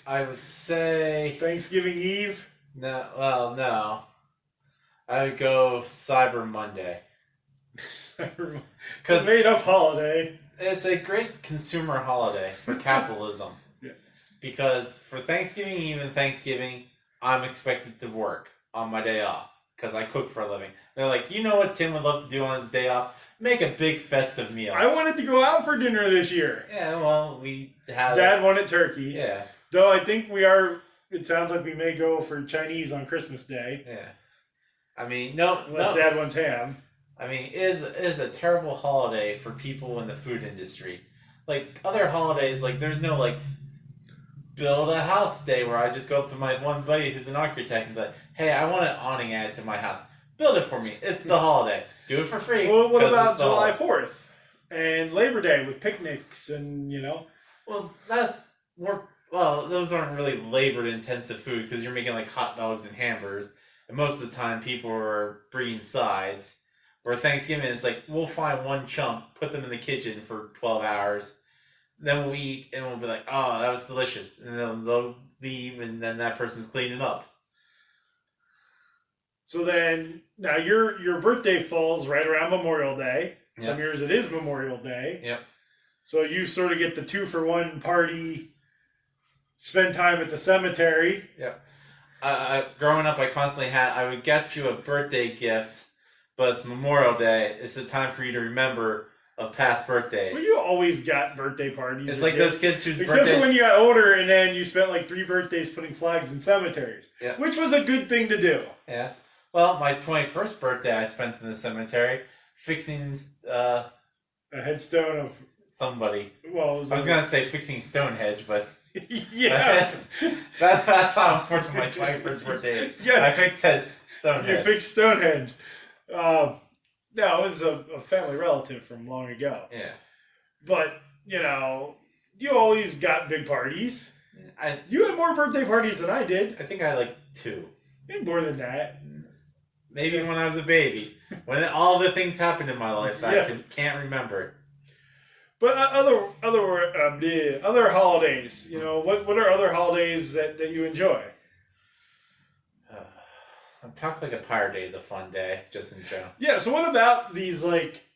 I would say Thanksgiving Eve. No. Well, no. I would go Cyber Monday. It's a made-up holiday. It's a great consumer holiday for capitalism. Yeah. Because for Thanksgiving Eve and Thanksgiving, I'm expected to work on my day off because I cook for a living. They're like, you know what Tim would love to do on his day off? Make a big festive meal. I wanted to go out for dinner this year. Yeah, well, we had... Dad wanted turkey. Yeah. Though I think we are... It sounds like we may go for Chinese on Christmas Day. Yeah. I mean, no... Unless Dad wants ham. I mean, it is a terrible holiday for people in the food industry. Like, other holidays, like, there's no, like, build a house day where I just go up to my one buddy who's an architect and be like, hey, I want an awning added to my house. Build it for me. It's the holiday. Do it for free. Well, what about July 4th and Labor Day with picnics and, Well, that's more. Well, those aren't really labor-intensive food because you're making like hot dogs and hamburgers, and most of the time people are bringing sides. Where Thanksgiving is like we'll find one chunk, put them in the kitchen for 12 hours, then we'll eat and we'll be like, oh, that was delicious, and then they'll leave, and then that person's cleaning up. So then, now your birthday falls right around Memorial Day. Some years it is Memorial Day. Yep. So you sort of get the 2-for-1 party. Spend time at the cemetery. Yep. Growing up, I would get you a birthday gift, but it's Memorial Day. It's the time for you to remember of past birthdays. Well, you always got birthday parties. It's like those kids whose Except for when you got older and then you spent like 3 birthdays putting flags in cemeteries. Yeah. Which was a good thing to do. Yeah. Well, my 21st birthday I spent in the cemetery fixing a headstone of somebody. Well, I was going to say fixing Stonehenge, but yeah. that's how important my 21st birthday is. Yeah. I fixed Stonehenge. You fixed Stonehenge. No, it was a family relative from long ago. Yeah. But, you always got big parties. You had more birthday parties than I did. I think I had like 2. Maybe more than that. Maybe when I was a baby. When all the things happened in my life that I can't remember. But other holidays, what are other holidays that you enjoy? Talk Like a Pirate Day is a fun day, just in general. Yeah, so what about these,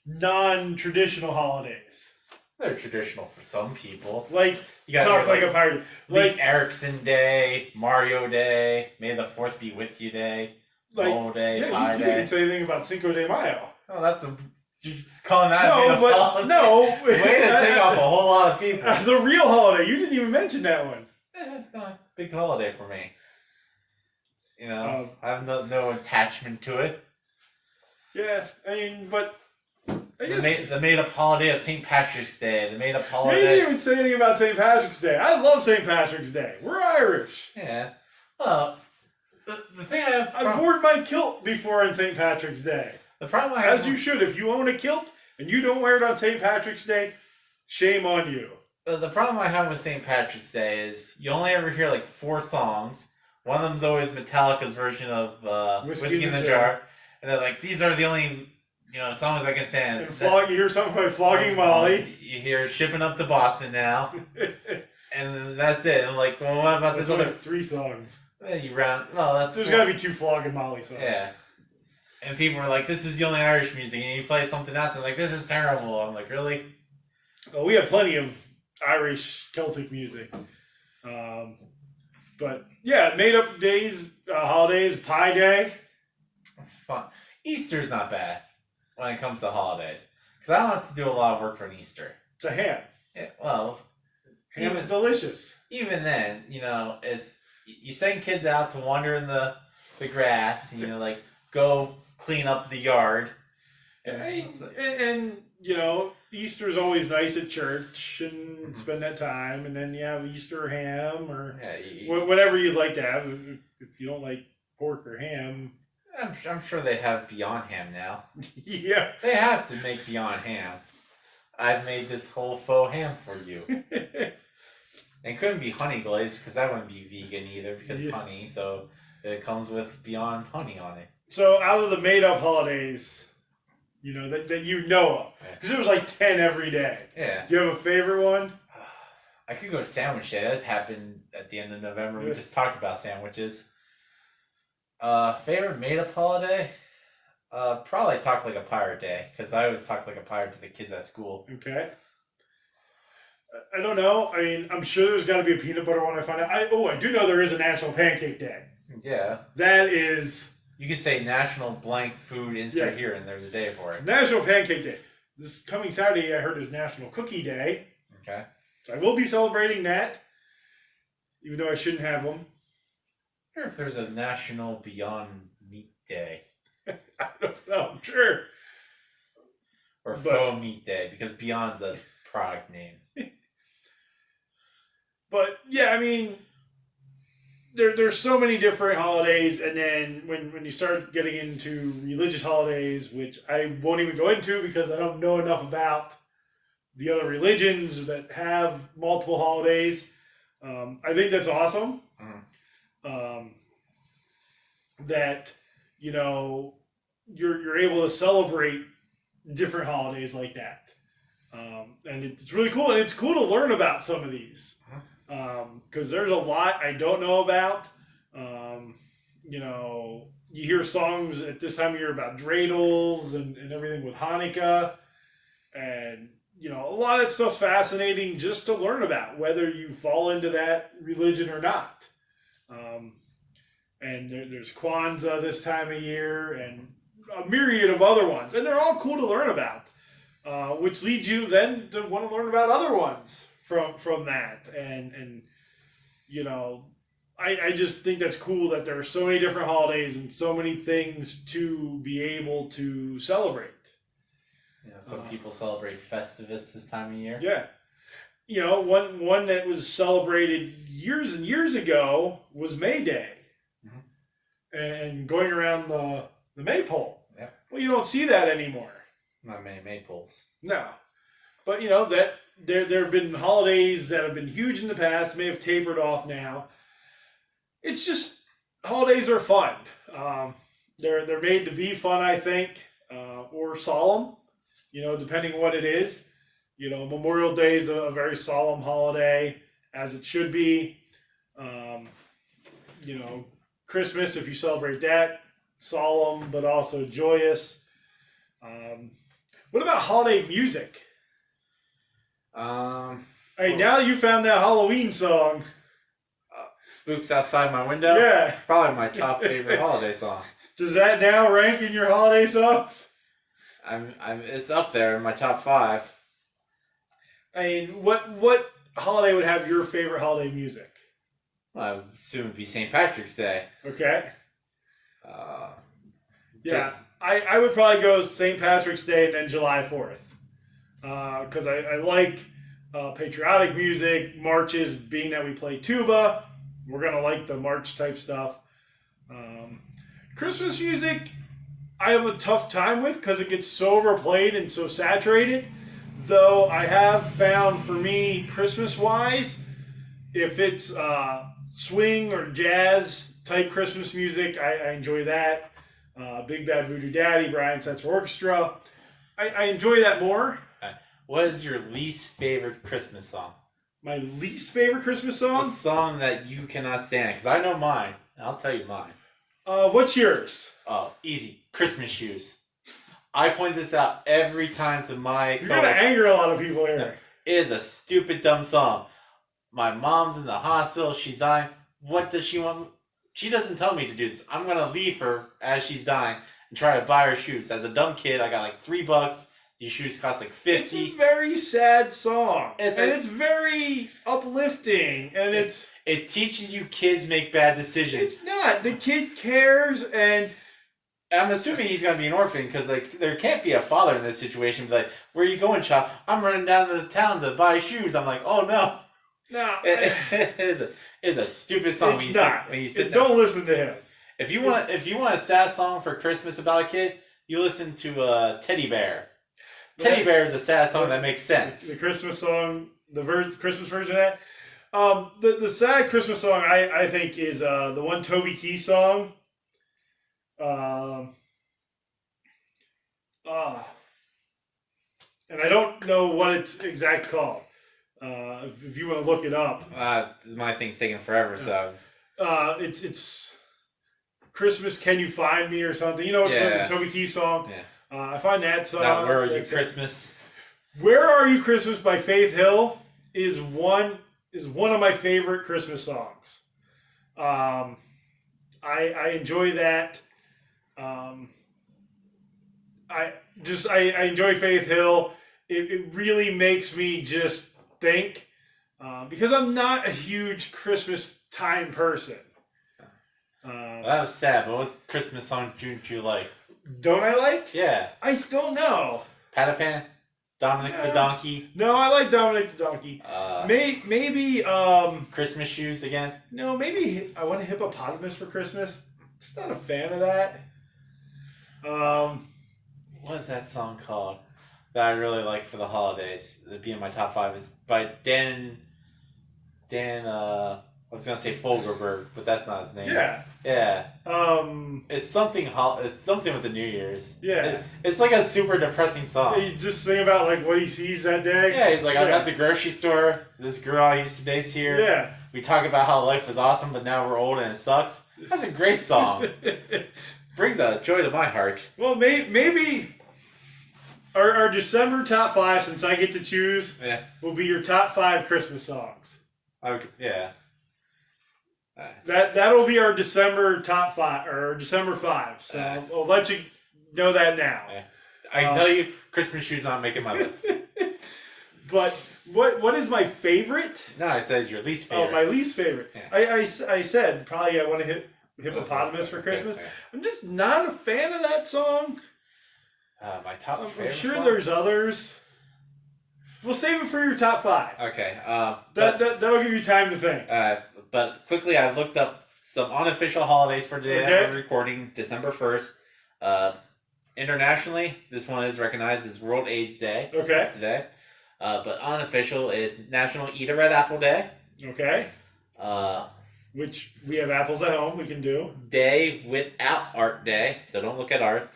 non-traditional holidays? They're traditional for some people. Like, you Talk Like a Pirate Day. Leif Erikson Day, Mario Day, May the 4th be with you Day, Mole Day, Pie Day. You didn't say anything about Cinco de Mayo. Oh, that's you're calling that holiday? No. Way to take off a whole lot of people. That's a real holiday. You didn't even mention that one. It's not a big holiday for me. I have no attachment to it. Yeah, but I guess the made-up holiday of St. Patrick's Day. The made-up holiday. You didn't even say anything about St. Patrick's Day. I love St. Patrick's Day. We're Irish. Yeah. Well, the thing I've worn my kilt before on St. Patrick's Day. The problem I have... As you should. If you own a kilt and you don't wear it on St. Patrick's Day, shame on you. The problem I have with St. Patrick's Day is you only ever hear 4 songs. One of them's always Metallica's version of Whiskey in the Jar. And they're like, these are the only, songs I can stand. You hear something like Flogging Molly. You hear Shipping Up to Boston now. And that's it. I'm like, well, what about this other... 3 songs. There's got to be 2 Flogging Molly songs. Yeah. And people are like, this is the only Irish music. And you play something else. And like, this is terrible. I'm like, really? Well, we have plenty of Irish Celtic music. But yeah, made up days, holidays, Pie Day. It's fun. Easter's not bad when it comes to holidays. Because I don't have to do a lot of work for an Easter. It's a ham. Yeah, well, ham is delicious. Even then, it's you send kids out to wander in the grass, and go clean up the yard. And Easter's always nice at church and spend that time, and then you have Easter ham or whatever you'd like to have. If you don't like pork or ham, I'm sure they have Beyond Ham now. Yeah, they have to make Beyond Ham. I've made this whole faux ham for you. It couldn't be honey glazed because that wouldn't be vegan either because honey. So it comes with Beyond Honey on it. So out of the made up holidays, that you know of, because there was 10 every day. Yeah. Do you have a favorite one? I could go sandwich day. That happened at the end of November. We just talked about sandwiches. Favorite made up holiday? Probably Talk Like a Pirate Day because I always talk like a pirate to the kids at school. Okay. I don't know. I mean, I'm sure there's got to be a peanut butter one I find out. I do know there is a National Pancake Day. Yeah. That is... You could say National Blank Food Insert here, and there's a day for it. It's National Pancake Day. This coming Saturday, I heard, is National Cookie Day. Okay. So I will be celebrating that, even though I shouldn't have them. I wonder if there's a National Beyond Meat Day. I don't know. I'm sure. Or Faux Meat Day, because Beyond's a product name. But yeah, I mean, there's so many different holidays, and then when you start getting into religious holidays, which I won't even go into because I don't know enough about the other religions that have multiple holidays. I think that's awesome. That you're able to celebrate different holidays like that, and it's really cool. And it's cool to learn about some of these because there's a lot I don't know about. You hear songs at this time of year about dreidels and everything with Hanukkah, and a lot of that stuff's fascinating just to learn about, whether you fall into that religion or not. And there's Kwanzaa this time of year, and a myriad of other ones, and they're all cool to learn about, which leads you then to want to learn about other ones from that, and I just think that's cool that there are so many different holidays and so many things to be able to celebrate. Yeah, some people celebrate Festivus this time of year. Yeah. One that was celebrated years and years ago was May Day. And going around the maypole. Yeah. Well, you don't see that anymore. Not many maypoles. No. But, that there have been holidays that have been huge in the past, may have tapered off now. It's just, holidays are fun. They're made to be fun, I think, or solemn, depending what it is. Memorial Day is a very solemn holiday, as it should be. Christmas, if you celebrate that, solemn but also joyous. What about holiday music? Now you found that Halloween song. Spooks Outside My Window? Yeah. Probably my top favorite holiday song. Does that now rank in your holiday songs? It's up there in my top 5. What holiday would have your favorite holiday music? Well, I would assume it'd be St. Patrick's Day. Okay. I would probably go St. Patrick's Day and then July 4th. Because I like patriotic music, marches, being that we play tuba. We're going to like the march type stuff. Christmas music, I have a tough time with because it gets so overplayed and so saturated. Though I have found, for me, Christmas-wise, if it's swing or jazz type Christmas music, I enjoy that. Big Bad Voodoo Daddy, Brian Setzer Orchestra. I enjoy that more. What is your least favorite Christmas song? My least favorite Christmas song? A song that you cannot stand. Because I know mine. And I'll tell you mine. What's yours? Oh, easy. Christmas Shoes. I point this out every time to my You're going to anger a lot of people here. No, it is a stupid, dumb song. My mom's in the hospital. She's dying. What does she want? She doesn't tell me to do this. I'm going to leave her as she's dying and try to buy her shoes. As a dumb kid, I got like $3. These shoes cost like $50. It's a very sad song. It's very uplifting. And it teaches you kids make bad decisions. It's not. The kid cares, and I'm assuming he's going to be an orphan because there can't be a father in this situation. Be like, where are you going, child? I'm running down to the town to buy shoes. I'm like, oh no. No. It is a stupid song. It's not. When you sit don't there. Listen to him. If you want a sad song for Christmas about a kid, you listen to Teddy Bear. Teddy Bear is a sad song that makes sense. The Christmas song, the Christmas version of that. The sad Christmas song I think is the one Toby Keith song. And I don't know what it's exactly called. If you want to look it up. My thing's taking forever, so it's Christmas Can You Find Me or something. It's the Toby Keith song. Yeah. I find that song. Where Are You Christmas? Where Are You Christmas by Faith Hill is one of my favorite Christmas songs. I enjoy that. I enjoy Faith Hill. It really makes me just think because I'm not a huge Christmas time person. That was sad, but what Christmas song do you like? Don't I like? Yeah. I don't know. Patapan? Dominic the Donkey. No, I like Dominic the Donkey. Maybe Christmas shoes again. No, maybe I want a hippopotamus for Christmas. Just not a fan of that. What is that song called that I really like for the holidays? It'd be in my top 5. Is by Dan. I was gonna say Fogelberg, but that's not his name. Yeah. It's something. It's something with the New Year's. Yeah. It's like a super depressing song. You just sing about like what he sees that day. Yeah, he's like, I'm at the grocery store. This girl I used to date here. Yeah. We talk about how life was awesome, but now we're old and it sucks. That's a great song. Brings a joy to my heart. Well, maybe our December top 5, since I get to choose, will be your top 5 Christmas songs. Okay, yeah. That'll be our December top 5 or December 5. So I'll let you know that now. Yeah. I can tell you, Christmas shoes not making my list. But what is my favorite? No, I said your least favorite. Oh, my least favorite. Yeah. I said probably I want to hit hippopotamus for Christmas. Okay. I'm just not a fan of that song. My top favorite. I'm sure song? There's others. We'll save it for your top 5. Okay. That'll give you time to think. But quickly, I looked up some unofficial holidays for today that we're recording, December 1st. Internationally, this one is recognized as World AIDS Day. Okay. It's today. But unofficial is National Eat a Red Apple Day. Okay. Which we have apples at home. We can do. Day Without Art Day. So don't look at art.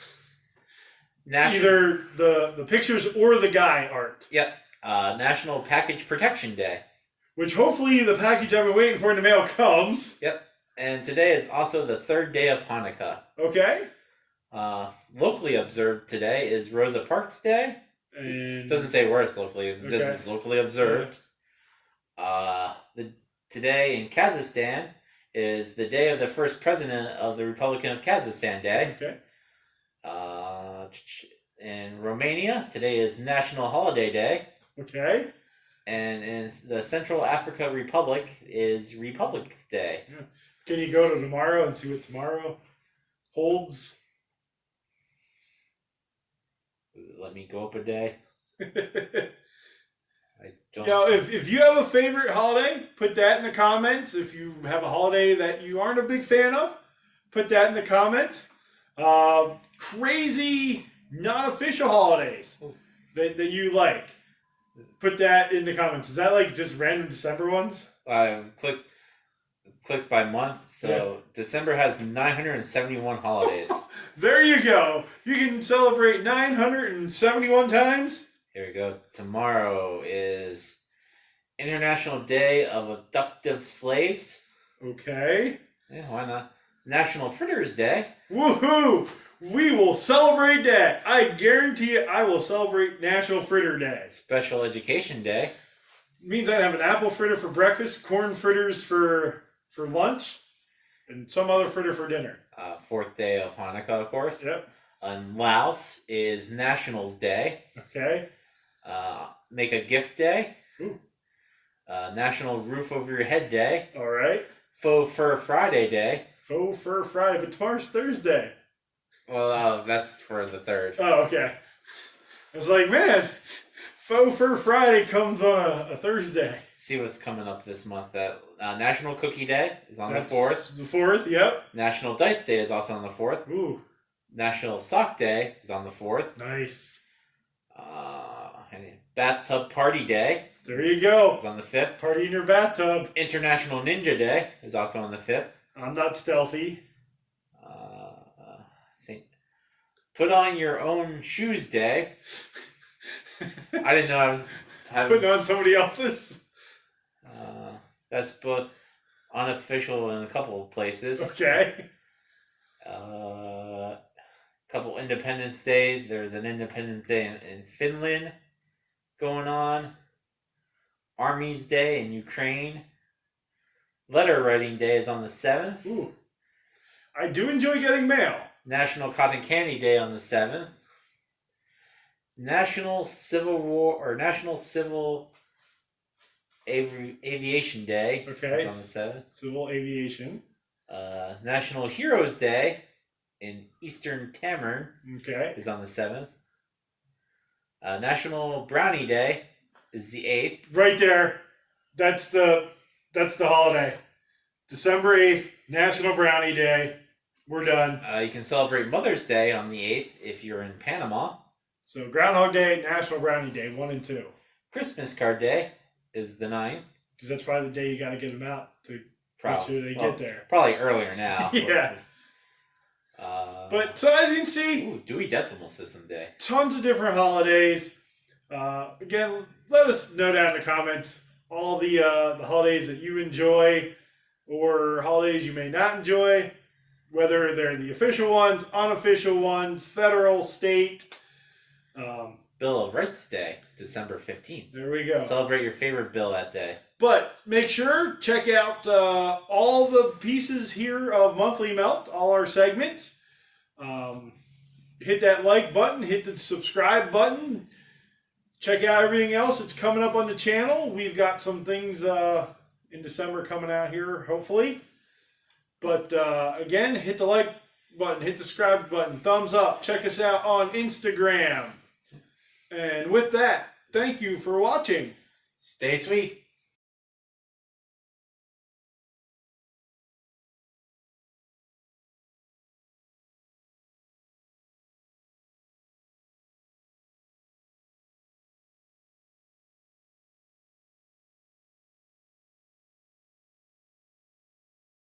Either the pictures or the guy art. Yep. National Package Protection Day. Which hopefully the package I've been waiting for in the mail comes. Yep. And today is also the 3rd day of Hanukkah. Okay. Locally observed today is Rosa Parks Day. It doesn't say where it's locally. It's just it's locally observed. Today in Kazakhstan is the day of the first president of the Republic of Kazakhstan Day. Okay. In Romania, today is National Holiday Day. Okay. And in the Central Africa Republic is Republic's Day. Yeah. Can you go to tomorrow and see what tomorrow holds? Let me go up a day. I don't. You know, if you have a favorite holiday, put that in the comments. If you have a holiday that you aren't a big fan of, put that in the comments. Crazy non-official holidays that you like. Put that in the comments. Is that like just random December ones? I clicked by month. So December has 971 holidays. There you go. You can celebrate 971 times. Here we go. Tomorrow is International Day of Abductive Slaves. Okay. Yeah, why not? National Fritters Day. Woohoo! We will celebrate that. I guarantee you I will celebrate National Fritter Day. Special Education Day. Means I'd have an apple fritter for breakfast, corn fritters for lunch, and some other fritter for dinner. 4th day of Hanukkah, of course. Yep. In Laos is Nationals Day. Okay. Make a Gift Day. Ooh. National Roof Over Your Head Day. All right. Faux Fur Friday Day. Faux Fur Friday, but tomorrow's Thursday. Well, that's for the 3rd. Oh, okay. I was like, man, Faux Fur Friday comes on a Thursday. See what's coming up this month. That National Cookie Day is on the 4th. The 4th, yep. National Dice Day is also on the 4th. Ooh. National Sock Day is on the 4th. Nice. Bathtub Party Day. There you go. Is on the 5th. Party in your bathtub. International Ninja Day is also on the 5th. I'm not stealthy. Put on your own shoes day. I didn't know I was putting on somebody else's. That's both unofficial in a couple of places. Okay. Couple Independence Day. There's an Independence Day in Finland going on. Army's Day in Ukraine. Letter Writing Day is on the 7th. Ooh. I do enjoy getting mail. National Cotton Candy Day on the 7th. National Civil Aviation Day. Okay. Is on the 7th. Civil Aviation. National Heroes Day in Eastern Timor. Okay. Is on the 7th. National Brownie Day is the 8th. Right there. That's the holiday. December 8th, National Brownie Day. We're done. You can celebrate Mother's Day on the 8th if you're in Panama. So Groundhog Day, National Brownie Day, 1 and 2. Christmas Card Day is the 9th. Because that's probably the day you got to get them out to make sure they get there. Probably earlier now. Yeah. But so as you can see, Dewey Decimal System Day. Tons of different holidays. Again, let us know down in the comments all the holidays that you enjoy or holidays you may not enjoy, whether they're the official ones, unofficial ones, federal, state. Bill of Rights Day, December 15th. There we go. Celebrate your favorite bill that day. But make sure, check out all the pieces here of Monthly Melt, all our segments. Hit that like button, hit the subscribe button. Check out everything else that's coming up on the channel. We've got some things in December coming out here, hopefully. But again, hit the like button, hit the subscribe button, thumbs up. Check us out on Instagram. And with that, thank you for watching. Stay sweet.